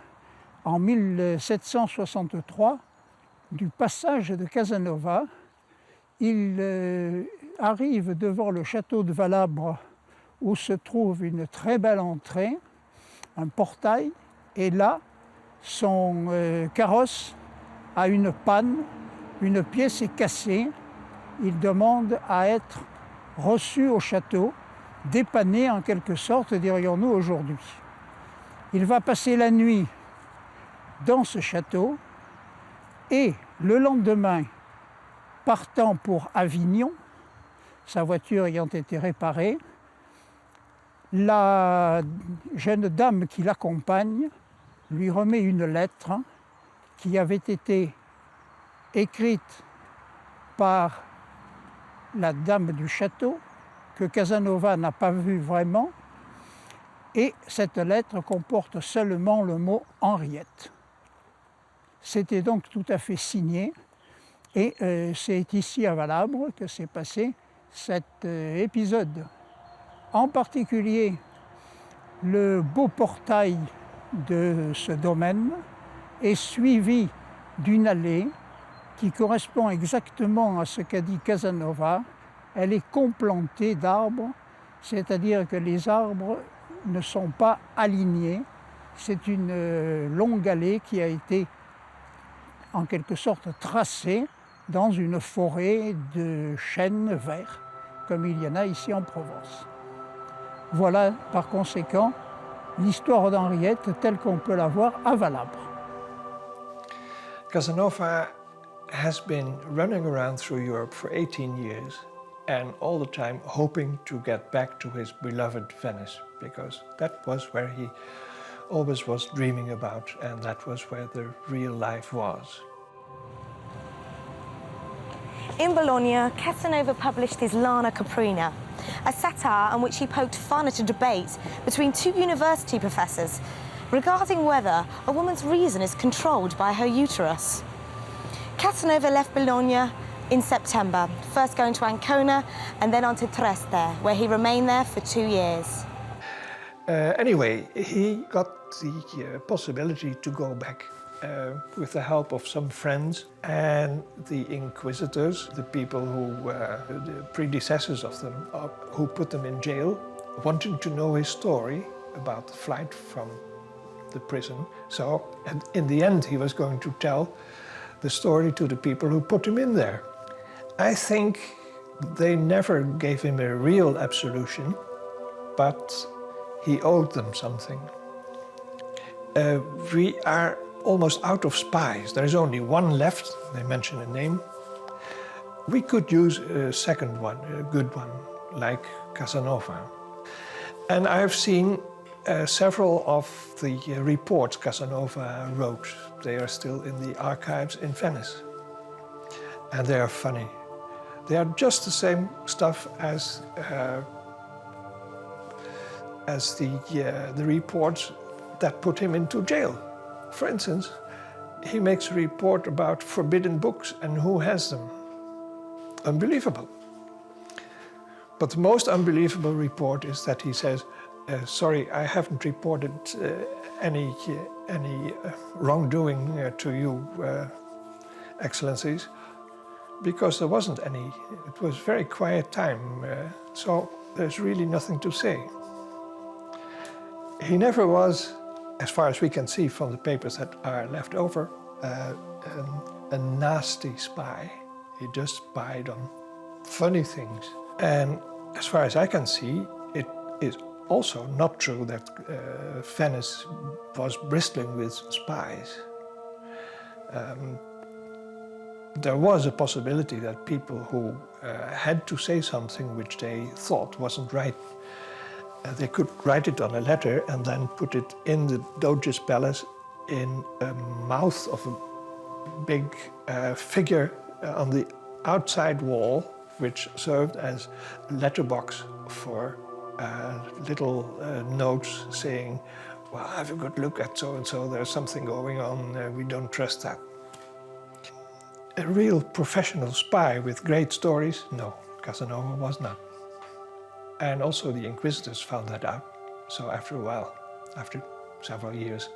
en 1763 du passage de Casanova. Il arrive devant le château de Valabre où se trouve une très belle entrée, un portail, et là, son carrosse a une panne, une pièce est cassée. Il demande à être reçu au château, dépanné en quelque sorte, dirions-nous aujourd'hui. Il va passer la nuit dans ce château et le lendemain, partant pour Avignon, sa voiture ayant été réparée, la jeune dame qui l'accompagne lui remet une lettre qui avait été écrite par la dame du château, que Casanova n'a pas vue vraiment, et cette lettre comporte seulement le mot « Henriette ». C'était donc tout à fait signé, et c'est ici à Valabre que s'est passé cet épisode. En particulier, le beau portail de ce domaine est suivi d'une allée qui correspond exactement à ce qu'a dit Casanova. Elle est complantée d'arbres, c'est-à-dire que les arbres ne sont pas alignés. C'est une longue allée qui a été en quelque sorte tracée dans une forêt de chênes verts, comme il y en a ici en Provence. Voilà par conséquent l'histoire d'Henriette telle qu'on peut la voir à Valabre. Casanova has been running around through Europe for 18 years and all the time hoping to get back to his beloved Venice, because that was where he always was dreaming about, and that was where the real life was. In Bologna, Casanova published his Lana Caprina, a satire in which he poked fun at a debate between two university professors regarding whether a woman's reason is controlled by her uterus. Casanova left Bologna in September, first going to Ancona and then on to Trieste, where he remained there for 2 years. Anyway, he got the possibility to go back with the help of some friends and the inquisitors, the people who were the predecessors of them, who put them in jail, wanting to know his story about the flight from the prison. So, and in the end, he was going to tell the story to the people who put him in there. I think they never gave him a real absolution, but he owed them something. We are almost out of spies. There is only one left. They mention a name. We could use a second one, a good one, like Casanova. And I've seen several of the reports Casanova wrote. They are still in the archives in Venice. And they are funny. They are just the same stuff as the reports that put him into jail. For instance, he makes a report about forbidden books and who has them. Unbelievable. But the most unbelievable report is that he says, sorry, I haven't reported any wrongdoing to you, Excellencies, because there wasn't any. It was very quiet time, so there's really nothing to say. He never was, as far as we can see from the papers that are left over, a nasty spy. He just spied on funny things. And as far as I can see, it is also not true that Venice was bristling with spies. There was a possibility that people who had to say something which they thought wasn't right, they could write it on a letter and then put it in the Doge's palace in a mouth of a big figure on the outside wall, which served as a letterbox for little notes saying, well, have a good look at so-and-so, there's something going on, we don't trust that. A real professional spy with great stories? No, Casanova was not. And also the inquisitors found that out. So after a while, after several years,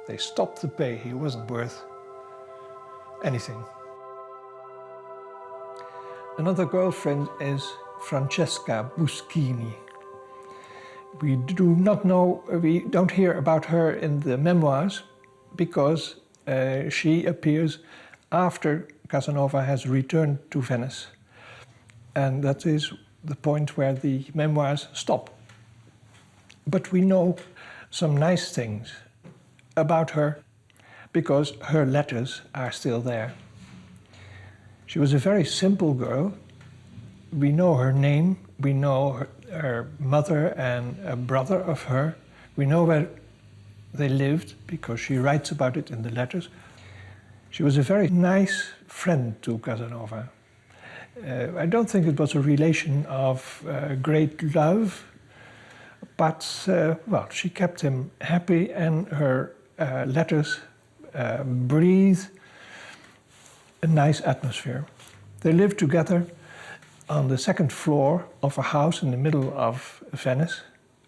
they stopped the pay. He wasn't worth anything. Another girlfriend is Francesca Buschini. We do not know, we don't hear about her in the memoirs because she appears after Casanova has returned to Venice. And that is the point where the memoirs stop. But we know some nice things about her because her letters are still there. She was a very simple girl. We know her name, we know her mother and a brother of her. We know where they lived because she writes about it in the letters. She was a very nice friend to Casanova. I don't think it was a relation of great love, but well, she kept him happy, and her letters breathe a nice atmosphere. They lived together on the second floor of a house in the middle of Venice,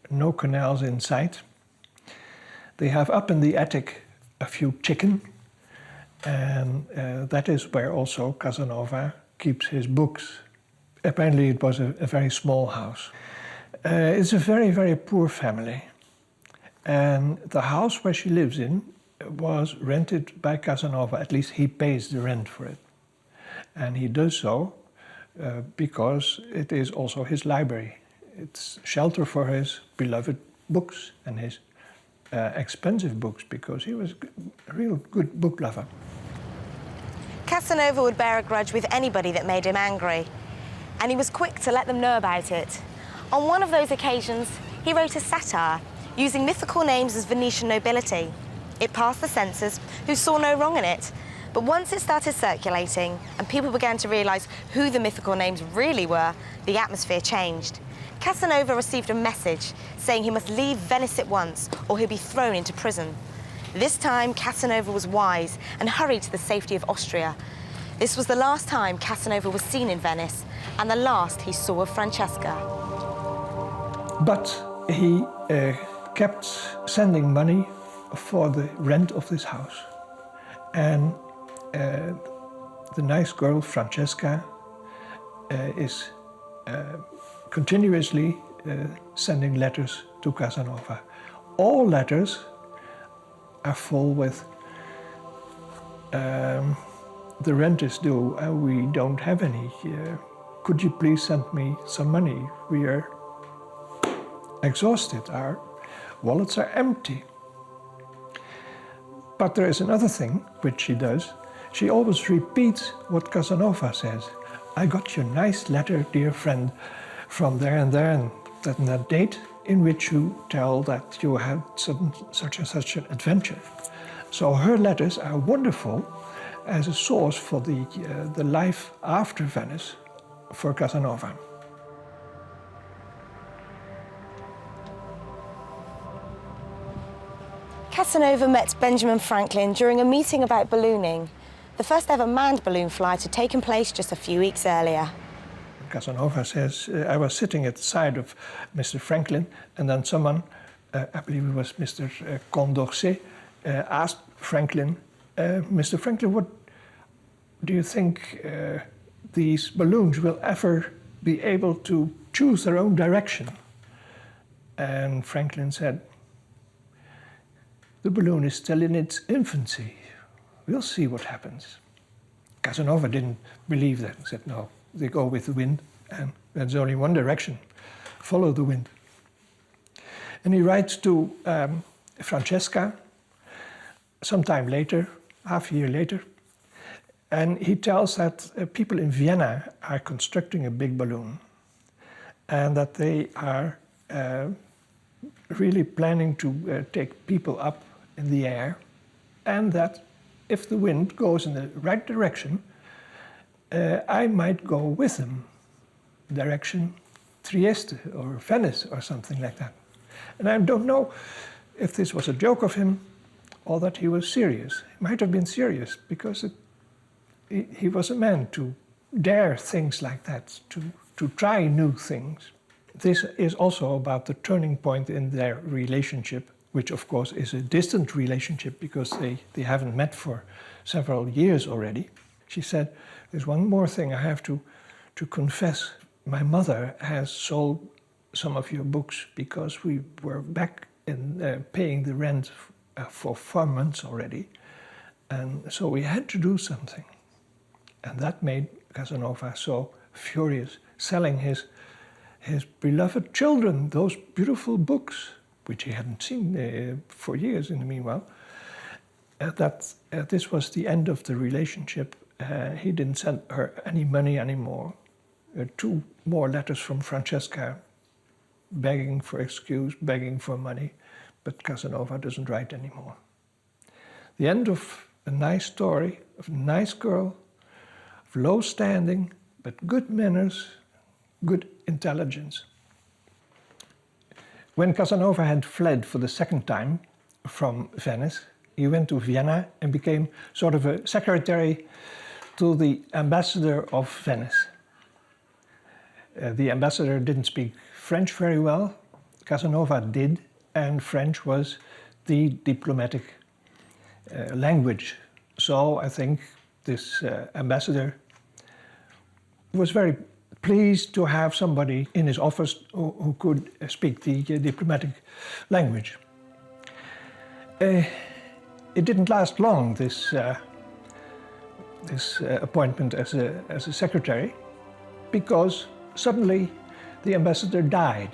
no canals in sight. They have up in the attic a few chicken, and that is where also Casanova keeps his books. Apparently it was a very small house. It's a very, very poor family. And the house where she lives in was rented by Casanova. At least he pays the rent for it. And he does so because it is also his library. It's shelter for his beloved books and his expensive books, because he was a real good book lover. Casanova would bear a grudge with anybody that made him angry, and he was quick to let them know about it. On one of those occasions, he wrote a satire using mythical names as Venetian nobility. It passed the censors, who saw no wrong in it. But once it started circulating and people began to realise who the mythical names really were, the atmosphere changed. Casanova received a message saying he must leave Venice at once or he'll be thrown into prison. This time, Casanova was wise and hurried to the safety of Austria. This was the last time Casanova was seen in Venice and the last he saw of Francesca. But he kept sending money for the rent of this house. And the nice girl, Francesca, is continuously sending letters to Casanova. All letters are full with the rent is due and we don't have any. Could you please send me some money? We are exhausted. Our wallets are empty. But there is another thing which she does. She always repeats what Casanova says. I got your nice letter, dear friend, from there and there, and that date in which you tell that you had such and such an adventure. So her letters are wonderful as a source for the life after Venice for Casanova. Casanova met Benjamin Franklin during a meeting about ballooning, the first ever manned balloon flight had taken place just a few weeks earlier. Casanova says, I was sitting at the side of Mr. Franklin, and then someone, I believe it was Mr. Condorcet, asked Franklin, Mr. Franklin, what do you think these balloons will ever be able to choose their own direction? And Franklin said, the balloon is still in its infancy. We'll see what happens. Casanova didn't believe that. He said, no, they go with the wind, and there's only one direction. Follow the wind. And he writes to Francesca sometime later, half a year later, and he tells that people in Vienna are constructing a big balloon and that they are really planning to take people up in the air, and that if the wind goes in the right direction, I might go with them, direction Trieste or Venice or something like that. And I don't know if this was a joke of him or that he was serious. He might have been serious because he was a man to dare things like that, to try new things. This is also about the turning point in their relationship, which of course is a distant relationship because they haven't met for several years already. She said, there's one more thing I have to confess. My mother has sold some of your books because we were back in paying the rent for 4 months already. And so we had to do something. And that made Casanova so furious, selling his beloved children those beautiful books, which he hadn't seen for years in the meanwhile, that this was the end of the relationship. He didn't send her any money anymore. 2 more letters from Francesca begging for excuse, begging for money, but Casanova doesn't write anymore. The end of a nice story of a nice girl, of low standing, but good manners, good intelligence. When Casanova had fled for the second time from Venice, he went to Vienna and became sort of a secretary to the ambassador of Venice. The ambassador didn't speak French very well. Casanova did, and French was the diplomatic language. So I think this ambassador was very pleased to have somebody in his office who could speak the diplomatic language. It didn't last long, this appointment as a secretary, because suddenly the ambassador died.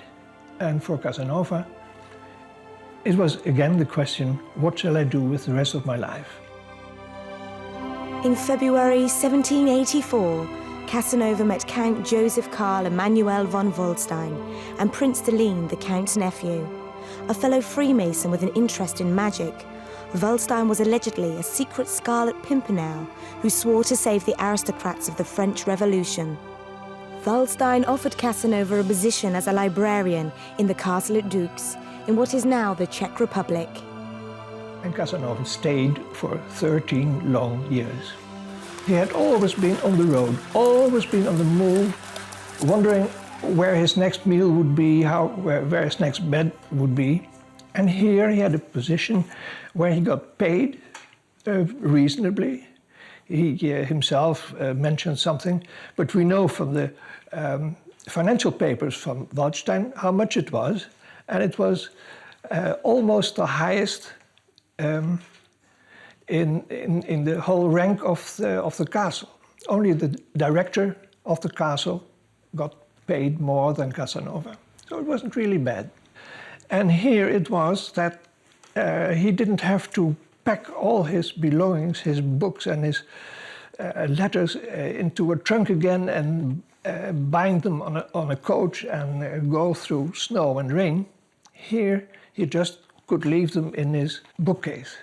And for Casanova, it was again the question, what shall I do with the rest of my life? In February 1784, Casanova met Count Joseph Karl Emanuel von Waldstein and Prince de Ligne, the Count's nephew. A fellow Freemason with an interest in magic, Waldstein was allegedly a secret Scarlet Pimpernel who swore to save the aristocrats of the French Revolution. Waldstein offered Casanova a position as a librarian in the castle at Dux, in what is now the Czech Republic. And Casanova stayed for 13 long years. He had always been on the road, always been on the move, wondering where his next meal would be, where his next bed would be. And here he had a position where he got paid reasonably. He himself mentioned something, but we know from the financial papers from Waldstein how much it was, and it was almost the highest in the whole rank of the castle. Only the director of the castle got paid more than Casanova. So it wasn't really bad. And here it was that he didn't have to pack all his belongings, his books and his letters into a trunk again and bind them on a coach and go through snow and rain. Here he just could leave them in his bookcase.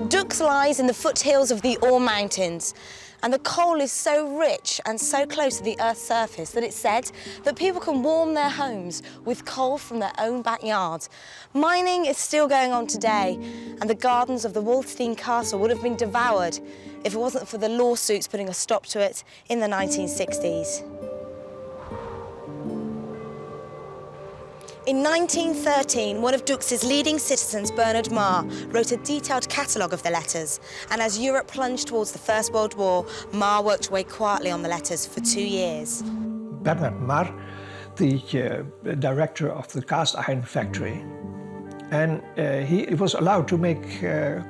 Dux lies in the foothills of the Ore Mountains, and the coal is so rich and so close to the Earth's surface that it's said that people can warm their homes with coal from their own backyard. Mining is still going on today, and the gardens of the Waldstein Castle would have been devoured if it wasn't for the lawsuits putting a stop to it in the 1960s. In 1913, one of Dux's leading citizens, Bernard Marr, wrote a detailed catalogue of the letters, and as Europe plunged towards the First World War, Marr worked away quietly on the letters for 2 years. Bernard Marr, the director of the cast iron factory, and he was allowed to make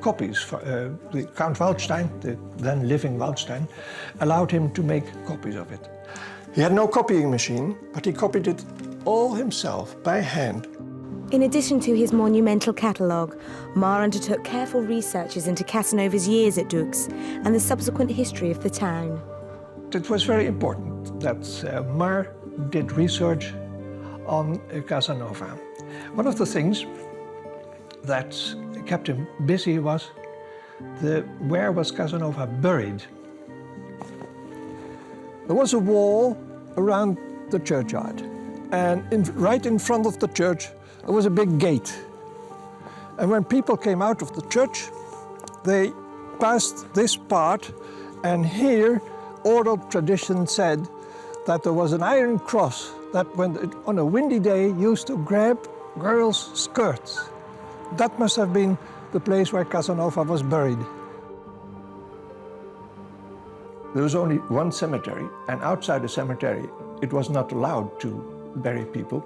copies. The Count Waldstein, the then living Waldstein, allowed him to make copies of it. He had no copying machine, but he copied it all himself, by hand. In addition to his monumental catalogue, Marr undertook careful researches into Casanova's years at Dux and the subsequent history of the town. It was very important that Marr did research on Casanova. One of the things that kept him busy was where was Casanova buried? There was a wall around the churchyard. And right in front of the church, there was a big gate. And when people came out of the church, they passed this part, and here, oral tradition said that there was an iron cross that, on a windy day, used to grab girls' skirts. That must have been the place where Casanova was buried. There was only one cemetery, and outside the cemetery, it was not allowed to bury people,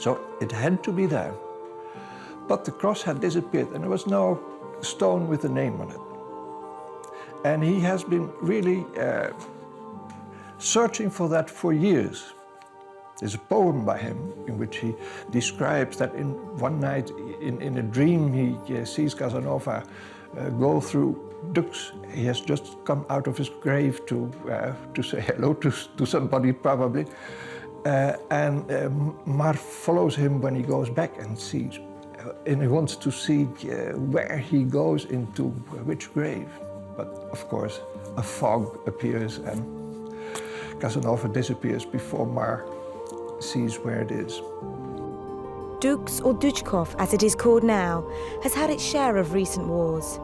so it had to be there. But the cross had disappeared and there was no stone with a name on it. And he has been really searching for that for years. There's a poem by him in which he describes that in one night in a dream he sees Casanova go through Dux. He has just come out of his grave to say hello to somebody probably. And Marr follows him when he goes back and sees and he wants to see where he goes into which grave. But of course, a fog appears and Casanova disappears before Mar sees where it is. Dux, or Duchkov as it is called now, has had its share of recent wars.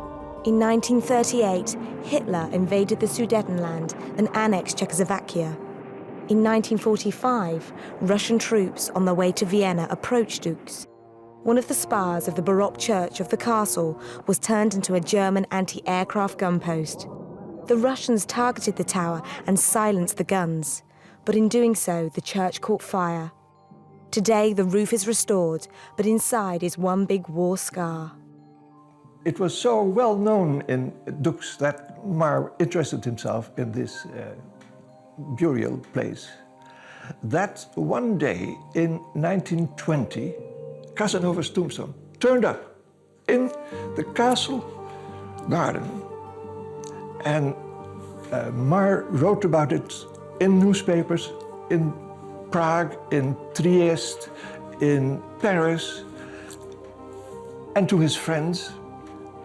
In 1938, Hitler invaded the Sudetenland and annexed Czechoslovakia. In 1945, Russian troops on their way to Vienna approached Dux. One of the spars of the Baroque church of the castle was turned into a German anti-aircraft gun post. The Russians targeted the tower and silenced the guns, but in doing so, the church caught fire. Today, the roof is restored, but inside is one big war scar. It was so well known in Dux that Mar interested himself in this burial place that one day in 1920, Casanova's tombstone turned up in the castle garden. And Mar wrote about it in newspapers in Prague, in Trieste, in Paris, and to his friends.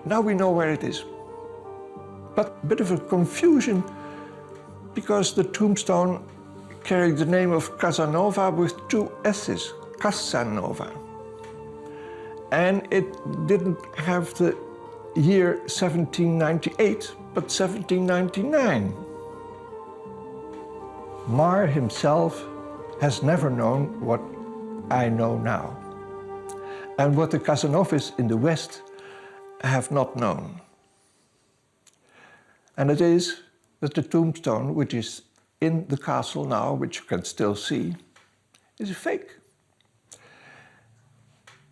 Now we know where it is. But a bit of a confusion because the tombstone carried the name of Casanova with two S's, Casanova. And it didn't have the year 1798, but 1799. Mar himself has never known what I know now, and what the Casanovas in the West have not known. And it is that the tombstone, which is in the castle now, which you can still see, is a fake.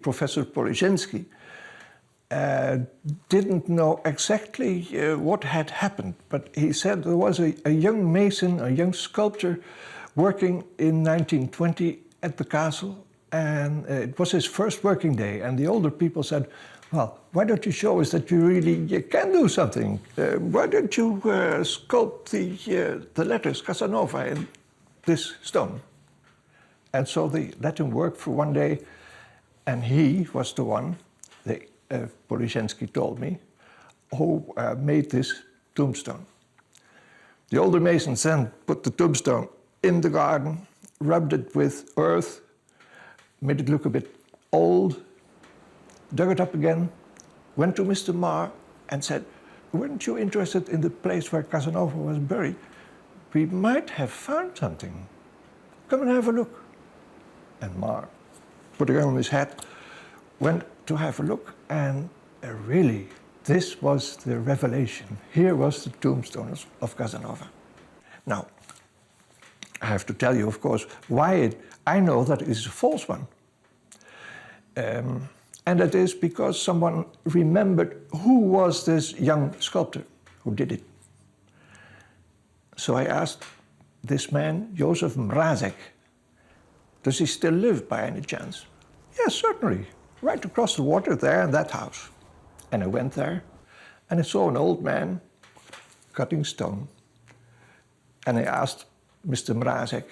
Professor Polizensky didn't know exactly what had happened, but he said there was a young mason, a young sculptor, working in 1920 at the castle, and it was his first working day, and the older people said, well, why don't you show us that you really can do something? Why don't you sculpt the letters Casanova in this stone? And so they let him work for one day, and he was the one, Polizensky told me, who made this tombstone. The older masons then put the tombstone in the garden, rubbed it with earth, made it look a bit old, dug it up again, went to Mr. Mar and said, weren't you interested in the place where Casanova was buried? We might have found something. Come and have a look. And Mar, putting on his hat, went to have a look, and really, this was the revelation. Here was the tombstone of Casanova. Now, I have to tell you, of course, why I know that it is a false one. And that is because someone remembered who was this young sculptor who did it. So I asked this man, Josef Mrazek, does he still live by any chance? Yes, certainly. Right across the water there in that house. And I went there and I saw an old man cutting stone. And I asked Mr. Mrazek,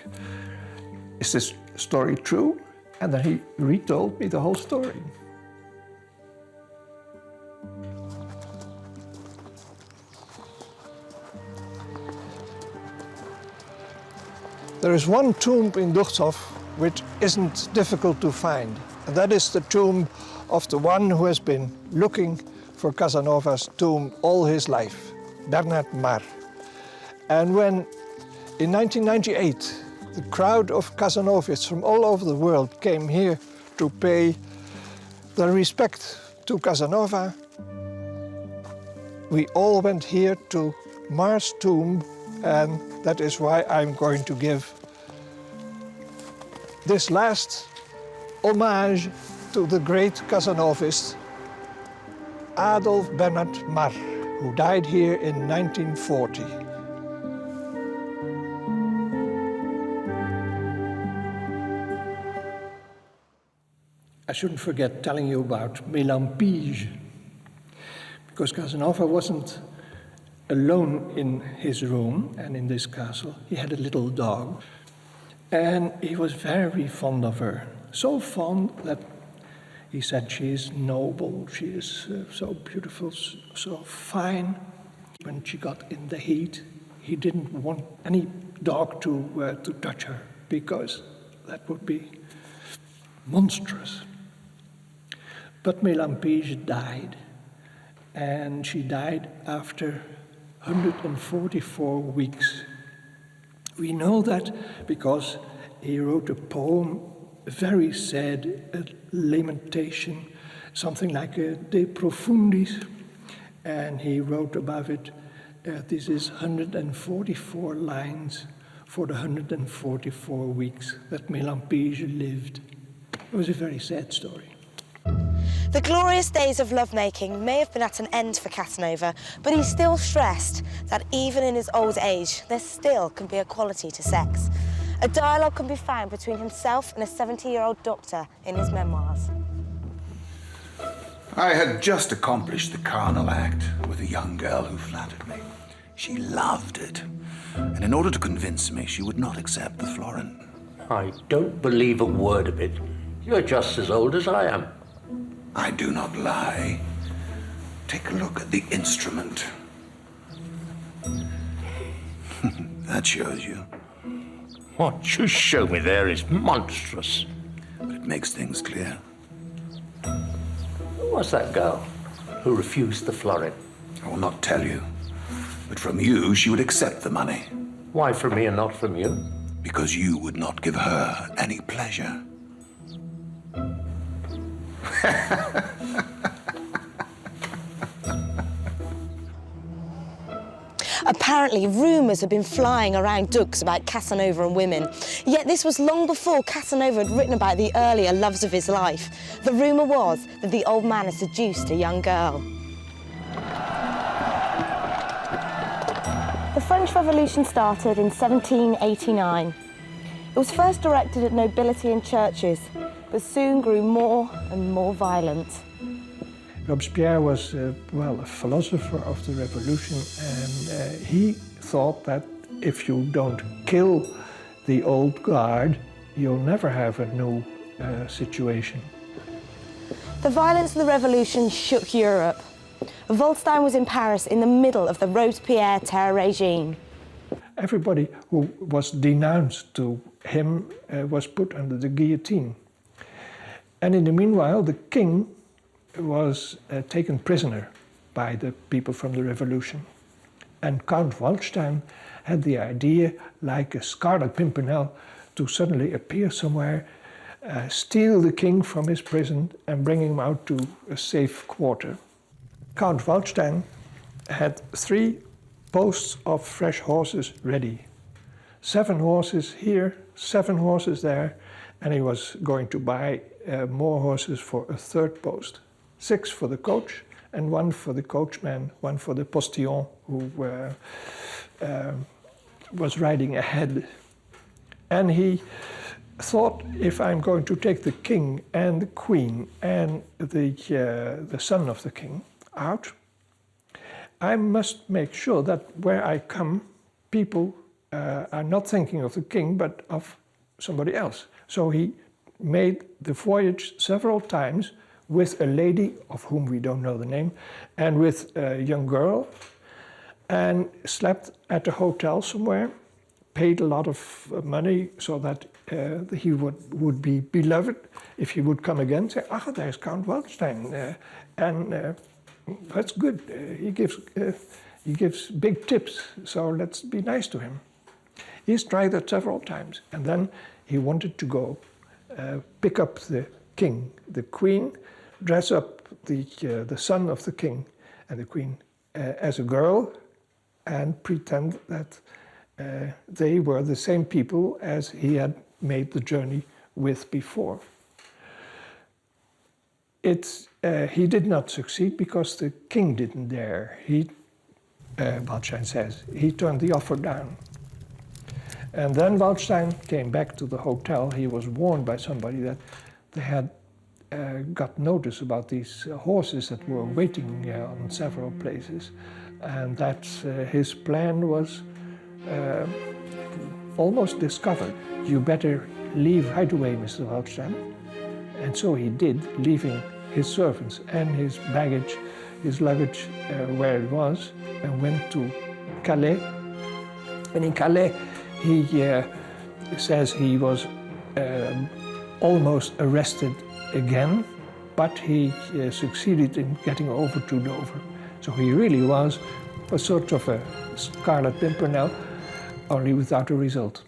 is this story true? And then he retold me the whole story. There is one tomb in Duchcov which isn't difficult to find, and that is the tomb of the one who has been looking for Casanova's tomb all his life, Bernard Mar. And when, in 1998, the crowd of Casanovists from all over the world came here to pay their respect to Casanova, we all went here to Mar's tomb, and that is why I'm going to give this last homage to the great Casanovist, Adolf Bernhard Mar, who died here in 1940. I shouldn't forget telling you about Mélampige, because Casanova wasn't alone in his room and in this castle. He had a little dog, and he was very fond of her. So fond that He said she is noble, she is so beautiful, so fine. When she got in the heat, he didn't want any dog to touch her, because that would be monstrous. But Mélampige died, and she died after 144 weeks. We know that because he wrote a poem, a very sad lamentation, something like a De Profundis, and he wrote above it, this is 144 lines for the 144 weeks that Mélampige lived. It was a very sad story. The glorious days of lovemaking may have been at an end for Casanova, but he still stressed that even in his old age, there still can be a quality to sex. A dialogue can be found between himself and a 70-year-old doctor in his memoirs. I had just accomplished the carnal act with a young girl who flattered me. She loved it, and in order to convince me, she would not accept the florin. I don't believe a word of it. You're just as old as I am. I do not lie. Take a look at the instrument. That shows you. What you show me there is monstrous. But it makes things clear. Who was that girl who refused the florin? I will not tell you. But from you, she would accept the money. Why from me and not from you? Because you would not give her any pleasure. Apparently, rumours had been flying around Dux about Casanova and women. Yet this was long before Casanova had written about the earlier loves of his life. The rumour was that the old man had seduced a young girl. The French Revolution started in 1789. It was first directed at nobility and churches, but soon grew more and more violent. Robespierre was, a philosopher of the revolution, and he thought that if you don't kill the old guard, you'll never have a new situation. The violence of the revolution shook Europe. Waldstein was in Paris in the middle of the Robespierre terror regime. Everybody who was denounced to him was put under the guillotine. And in the meanwhile, the king was taken prisoner by the people from the revolution. And Count Waldstein had the idea, like a Scarlet Pimpernel, to suddenly appear somewhere, steal the king from his prison and bring him out to a safe quarter. Count Waldstein had 3 posts of fresh horses ready. 7 horses here, 7 horses there, and he was going to buy more horses for a 3rd post. 6 for the coach, and 1 for the coachman, 1 for the postillon who was riding ahead. And he thought, if I'm going to take the king and the queen and the son of the king out, I must make sure that where I come, people are not thinking of the king, but of somebody else. So he made the voyage several times with a lady of whom we don't know the name, and with a young girl, and slept at a hotel somewhere, paid a lot of money so that he would be beloved. If he would come again, say, there's Count Waldstein, and that's good. He gives big tips, so let's be nice to him. He's tried that several times, and then he wanted to go pick up the king, the queen, dress up the son of the king and the queen as a girl, and pretend that they were the same people as he had made the journey with before. He did not succeed because the king didn't dare. Waldstein says, he turned the offer down. And then Waldstein came back to the hotel. He was warned by somebody that they had got notice about these horses that were waiting on several places, and that his plan was almost discovered. You better leave right away, Mr. Waldstein. And so he did, leaving his servants and his baggage, his luggage where it was, and went to Calais. And in Calais, he says he was almost arrested again, but he succeeded in getting over to Dover. So he really was a sort of a Scarlet Pimpernel, only without a result.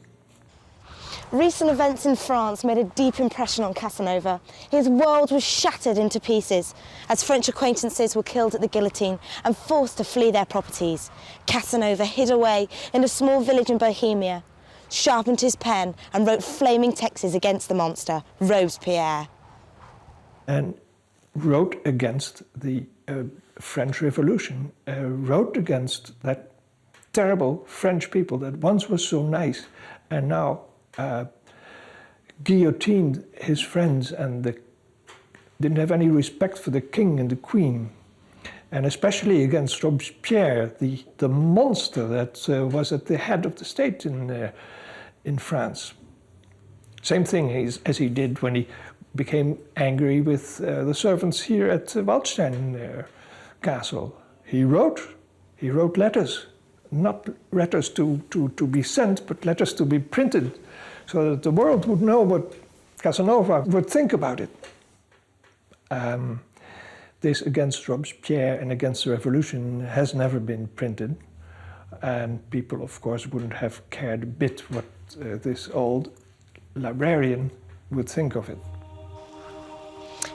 Recent events in France made a deep impression on Casanova. His world was shattered into pieces as French acquaintances were killed at the guillotine and forced to flee their properties. Casanova hid away in a small village in Bohemia, sharpened his pen and wrote flaming texts against the monster, Robespierre. And wrote against the French Revolution, wrote against that terrible French people that once was so nice and now guillotined his friends and didn't have any respect for the king and the queen. And especially against Robespierre, the monster that was at the head of the state in France. Same thing as he did when he became angry with the servants here at Waldstein Castle. He wrote letters, not letters to be sent, but letters to be printed, so that the world would know what Casanova would think about it. This against Robespierre and against the revolution has never been printed, and people, of course, wouldn't have cared a bit what this old librarian would think of it.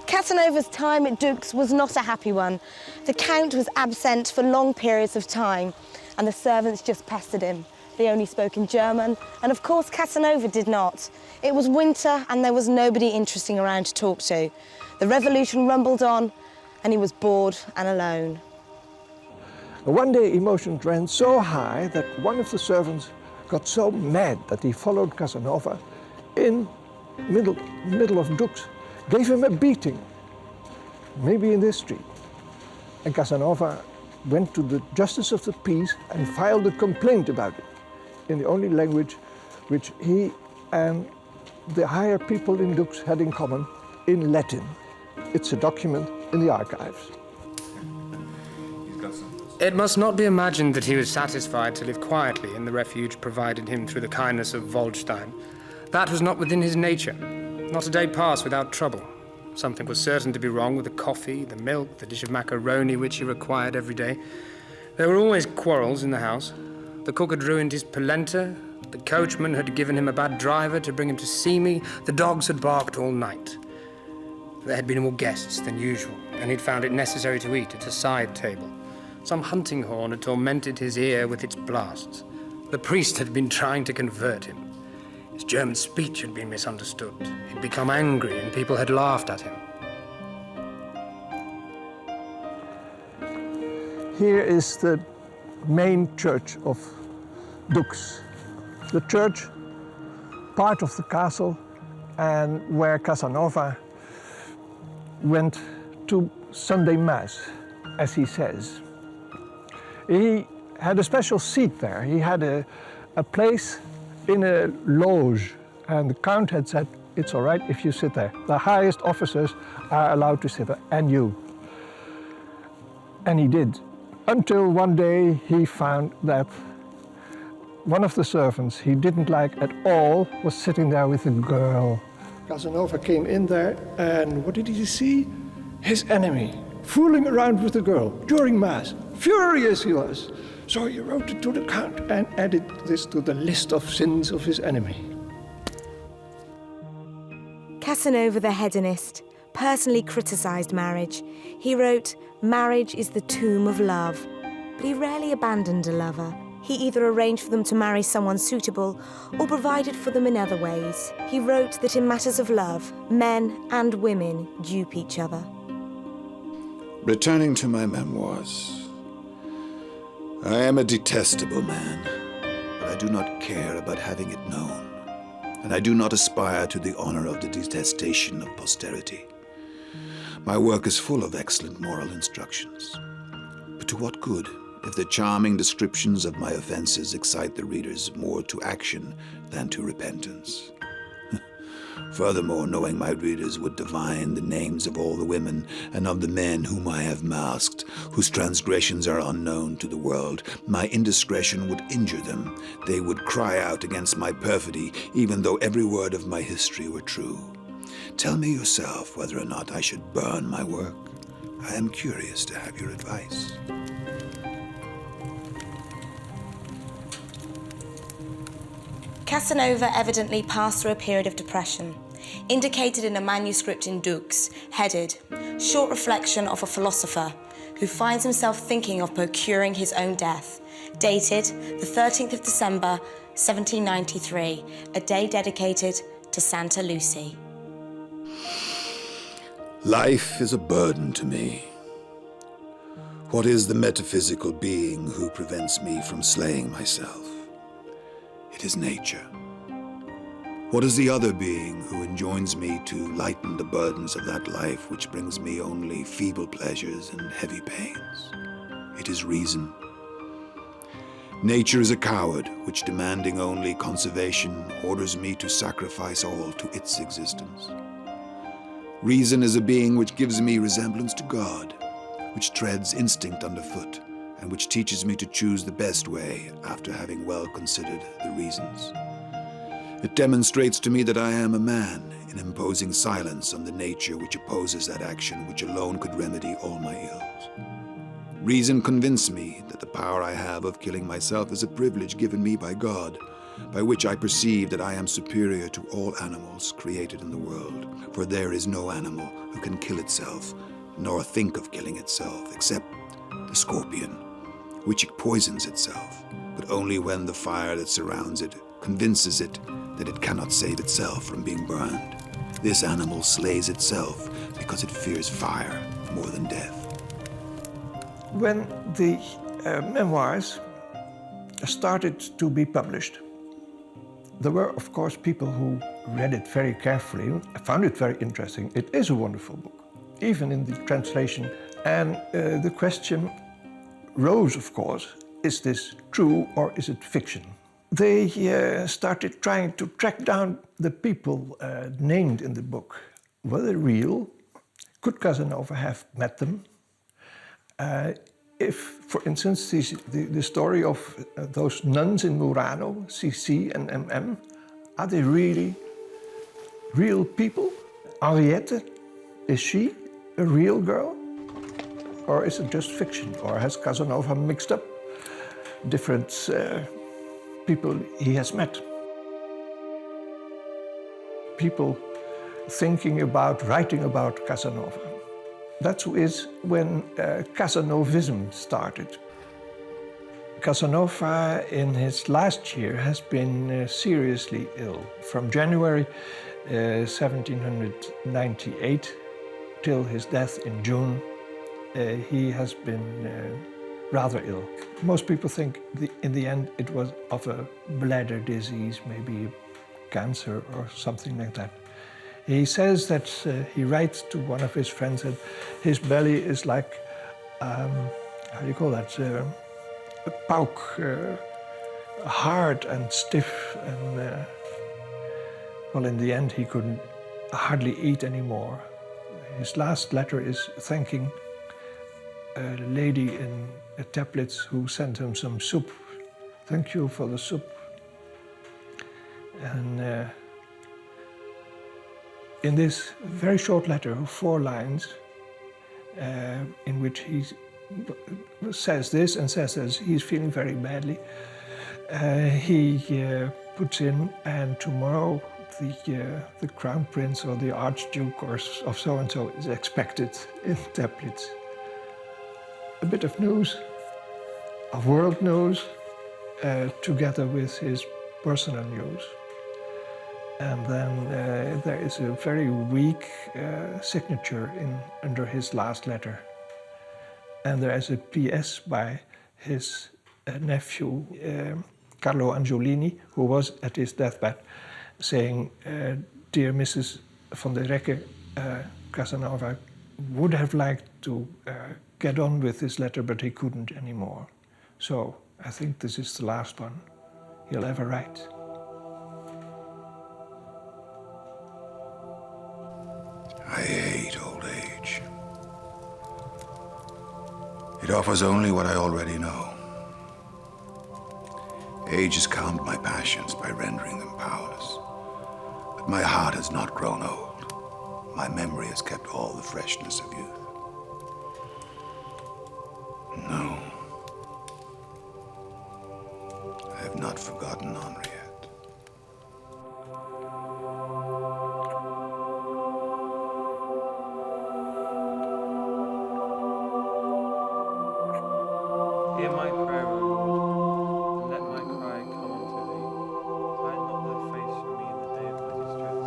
Casanova's time at Dux was not a happy one. The Count was absent for long periods of time, and the servants just pestered him. They only spoke in German, and of course Casanova did not. It was winter, and there was nobody interesting around to talk to. The revolution rumbled on, and he was bored and alone. One day emotions ran so high that one of the servants got so mad that he followed Casanova in middle of Dux, gave him a beating, maybe in this street. And Casanova went to the Justice of the Peace and filed a complaint about it in the only language which he and the higher people in Dux had in common, in Latin. It's a document in the archives. It must not be imagined that he was satisfied to live quietly in the refuge provided him through the kindness of Waldstein. That was not within his nature. Not a day passed without trouble. Something was certain to be wrong with the coffee, the milk, the dish of macaroni which he required every day. There were always quarrels in the house. The cook had ruined his polenta, the coachman had given him a bad driver to bring him to see me, the dogs had barked all night. There had been more guests than usual, and he'd found it necessary to eat at a side table. Some hunting horn had tormented his ear with its blasts. The priest had been trying to convert him. His German speech had been misunderstood. He'd become angry, and people had laughed at him. Here is the main church of Dux. The church, part of the castle, and where Casanova went to Sunday Mass, as he says. He had a special seat there. He had a place in a loge, and the Count had said, it's all right if you sit there. The highest officers are allowed to sit there, and you. And he did, until one day he found that one of the servants he didn't like at all was sitting there with a girl. Casanova came in there, and what did he see? His enemy, fooling around with the girl during Mass. Furious he was. So he wrote it to the Count and added this to the list of sins of his enemy. Casanova the hedonist personally criticised marriage. He wrote, "Marriage is the tomb of love," but he rarely abandoned a lover. He either arranged for them to marry someone suitable or provided for them in other ways. He wrote that in matters of love, men and women dupe each other. Returning to my memoirs, I am a detestable man, but I do not care about having it known, and I do not aspire to the honor of the detestation of posterity. My work is full of excellent moral instructions, but to what good if the charming descriptions of my offenses excite the readers more to action than to repentance? Furthermore, knowing my readers would divine the names of all the women and of the men whom I have masked, whose transgressions are unknown to the world, my indiscretion would injure them. They would cry out against my perfidy, even though every word of my history were true. Tell me yourself whether or not I should burn my work. I am curious to have your advice. Casanova evidently passed through a period of depression, indicated in a manuscript in Dux, headed, Short Reflection of a Philosopher, who finds himself thinking of procuring his own death, dated the 13th of December, 1793, a day dedicated to Santa Lucy. Life is a burden to me. What is the metaphysical being who prevents me from slaying myself? It is nature. What is the other being who enjoins me to lighten the burdens of that life which brings me only feeble pleasures and heavy pains? It is reason. Nature is a coward which, demanding only conservation, orders me to sacrifice all to its existence. Reason is a being which gives me resemblance to God, which treads instinct underfoot, and which teaches me to choose the best way after having well considered the reasons. It demonstrates to me that I am a man in imposing silence on the nature which opposes that action which alone could remedy all my ills. Reason convinced me that the power I have of killing myself is a privilege given me by God, by which I perceive that I am superior to all animals created in the world, for there is no animal who can kill itself, nor think of killing itself, except the scorpion, which it poisons itself, but only when the fire that surrounds it convinces it that it cannot save itself from being burned. This animal slays itself because it fears fire more than death. When the memoirs started to be published, there were, of course, people who read it very carefully. I found it very interesting. It is a wonderful book, even in the translation. And the question rose, of course, is this true or is it fiction? They started trying to track down the people named in the book. Were they real? Could Casanova have met them? If, for instance, the story of those nuns in Murano, CC and MM, are they really real people? Henriette, is she a real girl? Or is it just fiction? Or has Casanova mixed up different people he has met? People thinking about writing about Casanova. That is when Casanovism started. Casanova, in his last year, has been seriously ill. From January 1798 till his death in June, he has been rather ill. Most people think in the end it was of a bladder disease, maybe cancer or something like that. He says that he writes to one of his friends that his belly is like, how do you call that? A pauk, hard and stiff. And well, in the end, he couldn't hardly eat anymore. His last letter is thanking a lady in Teplitz who sent him some soup. Thank you for the soup. And in this very short letter of 4 lines, in which he says this and says that he's feeling very badly, he puts in, and tomorrow the Crown Prince or the Archduke or of so-and-so is expected in Teplitz. A bit of news, of world news, together with his personal news. And then there is a very weak signature under his last letter. And there is a PS by his nephew, Carlo Angiolini, who was at his deathbed, saying, "Dear Mrs. von der Recke, Casanova would have liked to get on with his letter, but he couldn't anymore. So I think this is the last one he'll ever write." I hate old age. It offers only what I already know. Age has calmed my passions by rendering them powerless. But my heart has not grown old. My memory has kept all the freshness of youth. No. I have not forgotten Henriette. Hear my prayer, O Lord, and let my cry come unto thee. Hide not thy face from me in the day of my distress.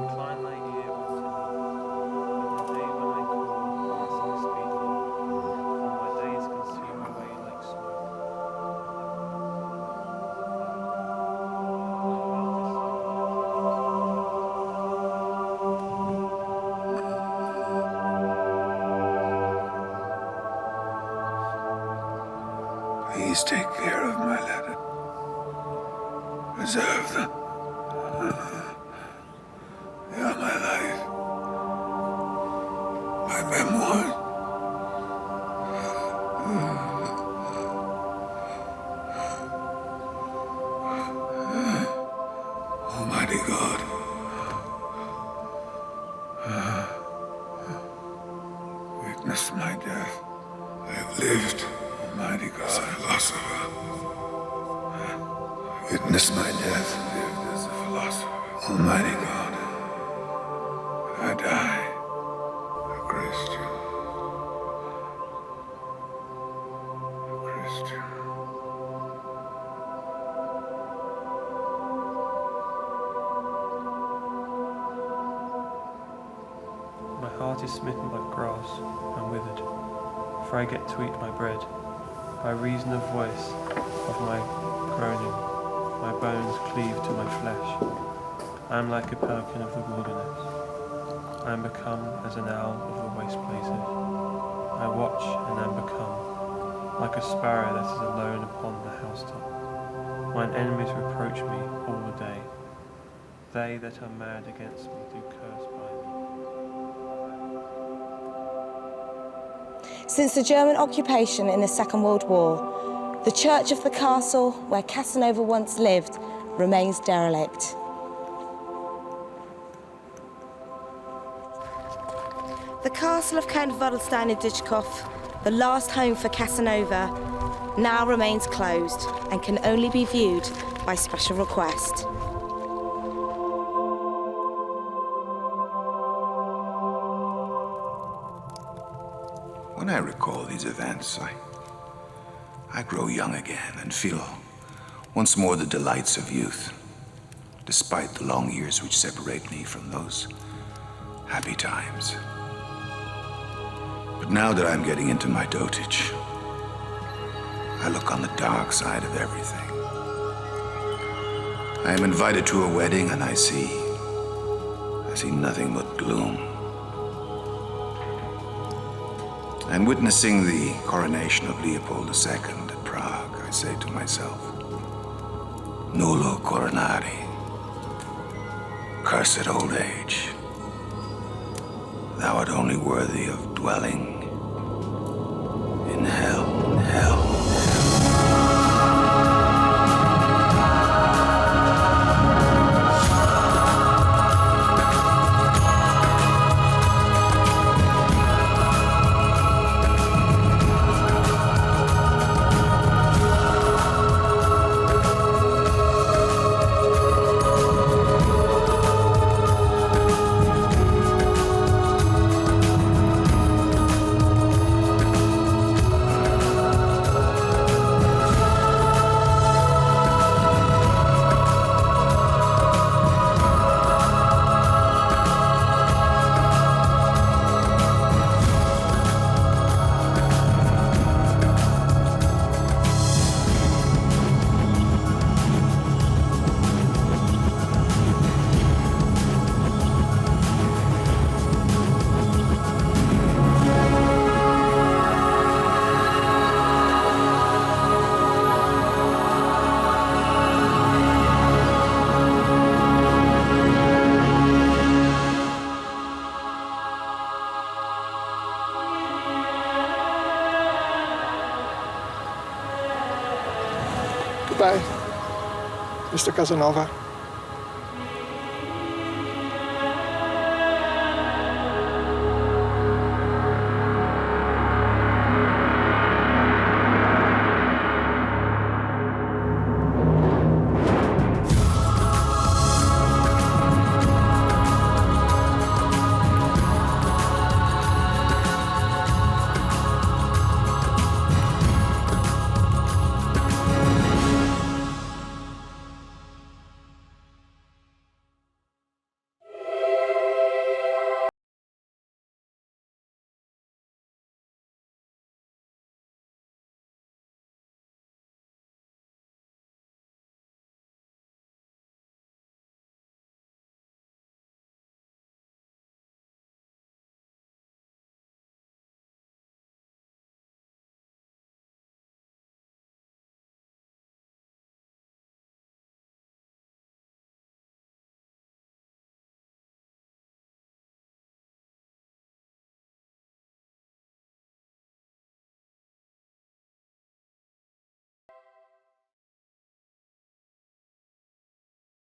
Incline thy ear unto me. In the day when I call, answer me speedily. For my days consume away like smoke. Please take care of my letter. Preserve them. They are my life. My memoirs. Almighty God. Witness my death. I have lived. Almighty God. As a philosopher. Witness my death. Lived as a philosopher. Almighty God. I die. A Christian. A Christian. My heart is smitten like grass and withered, for I get to eat my bread. By reason of voice of my groaning, my bones cleave to my flesh. I am like a pelican of the wilderness. I am become as an owl of the waste places. I watch and am become like a sparrow that is alone upon the housetop. Mine enemies reproach me all the day. They that are mad against me do curse by me. Since the German occupation in the Second World War, the church of the castle where Casanova once lived remains derelict. The castle of Count Wadelstein in Ditchkopf, the last home for Casanova, now remains closed and can only be viewed by special request. When I recall these events, I grow young again and feel once more the delights of youth, despite the long years which separate me from those happy times. But now that I'm getting into my dotage, I look on the dark side of everything. I am invited to a wedding and I see nothing but gloom. I'm witnessing the coronation of Leopold II at Prague. I say to myself, nullo coronari, cursed old age. Thou art only worthy of dwelling in hell, in hell. Goodbye, Mr. Casanova.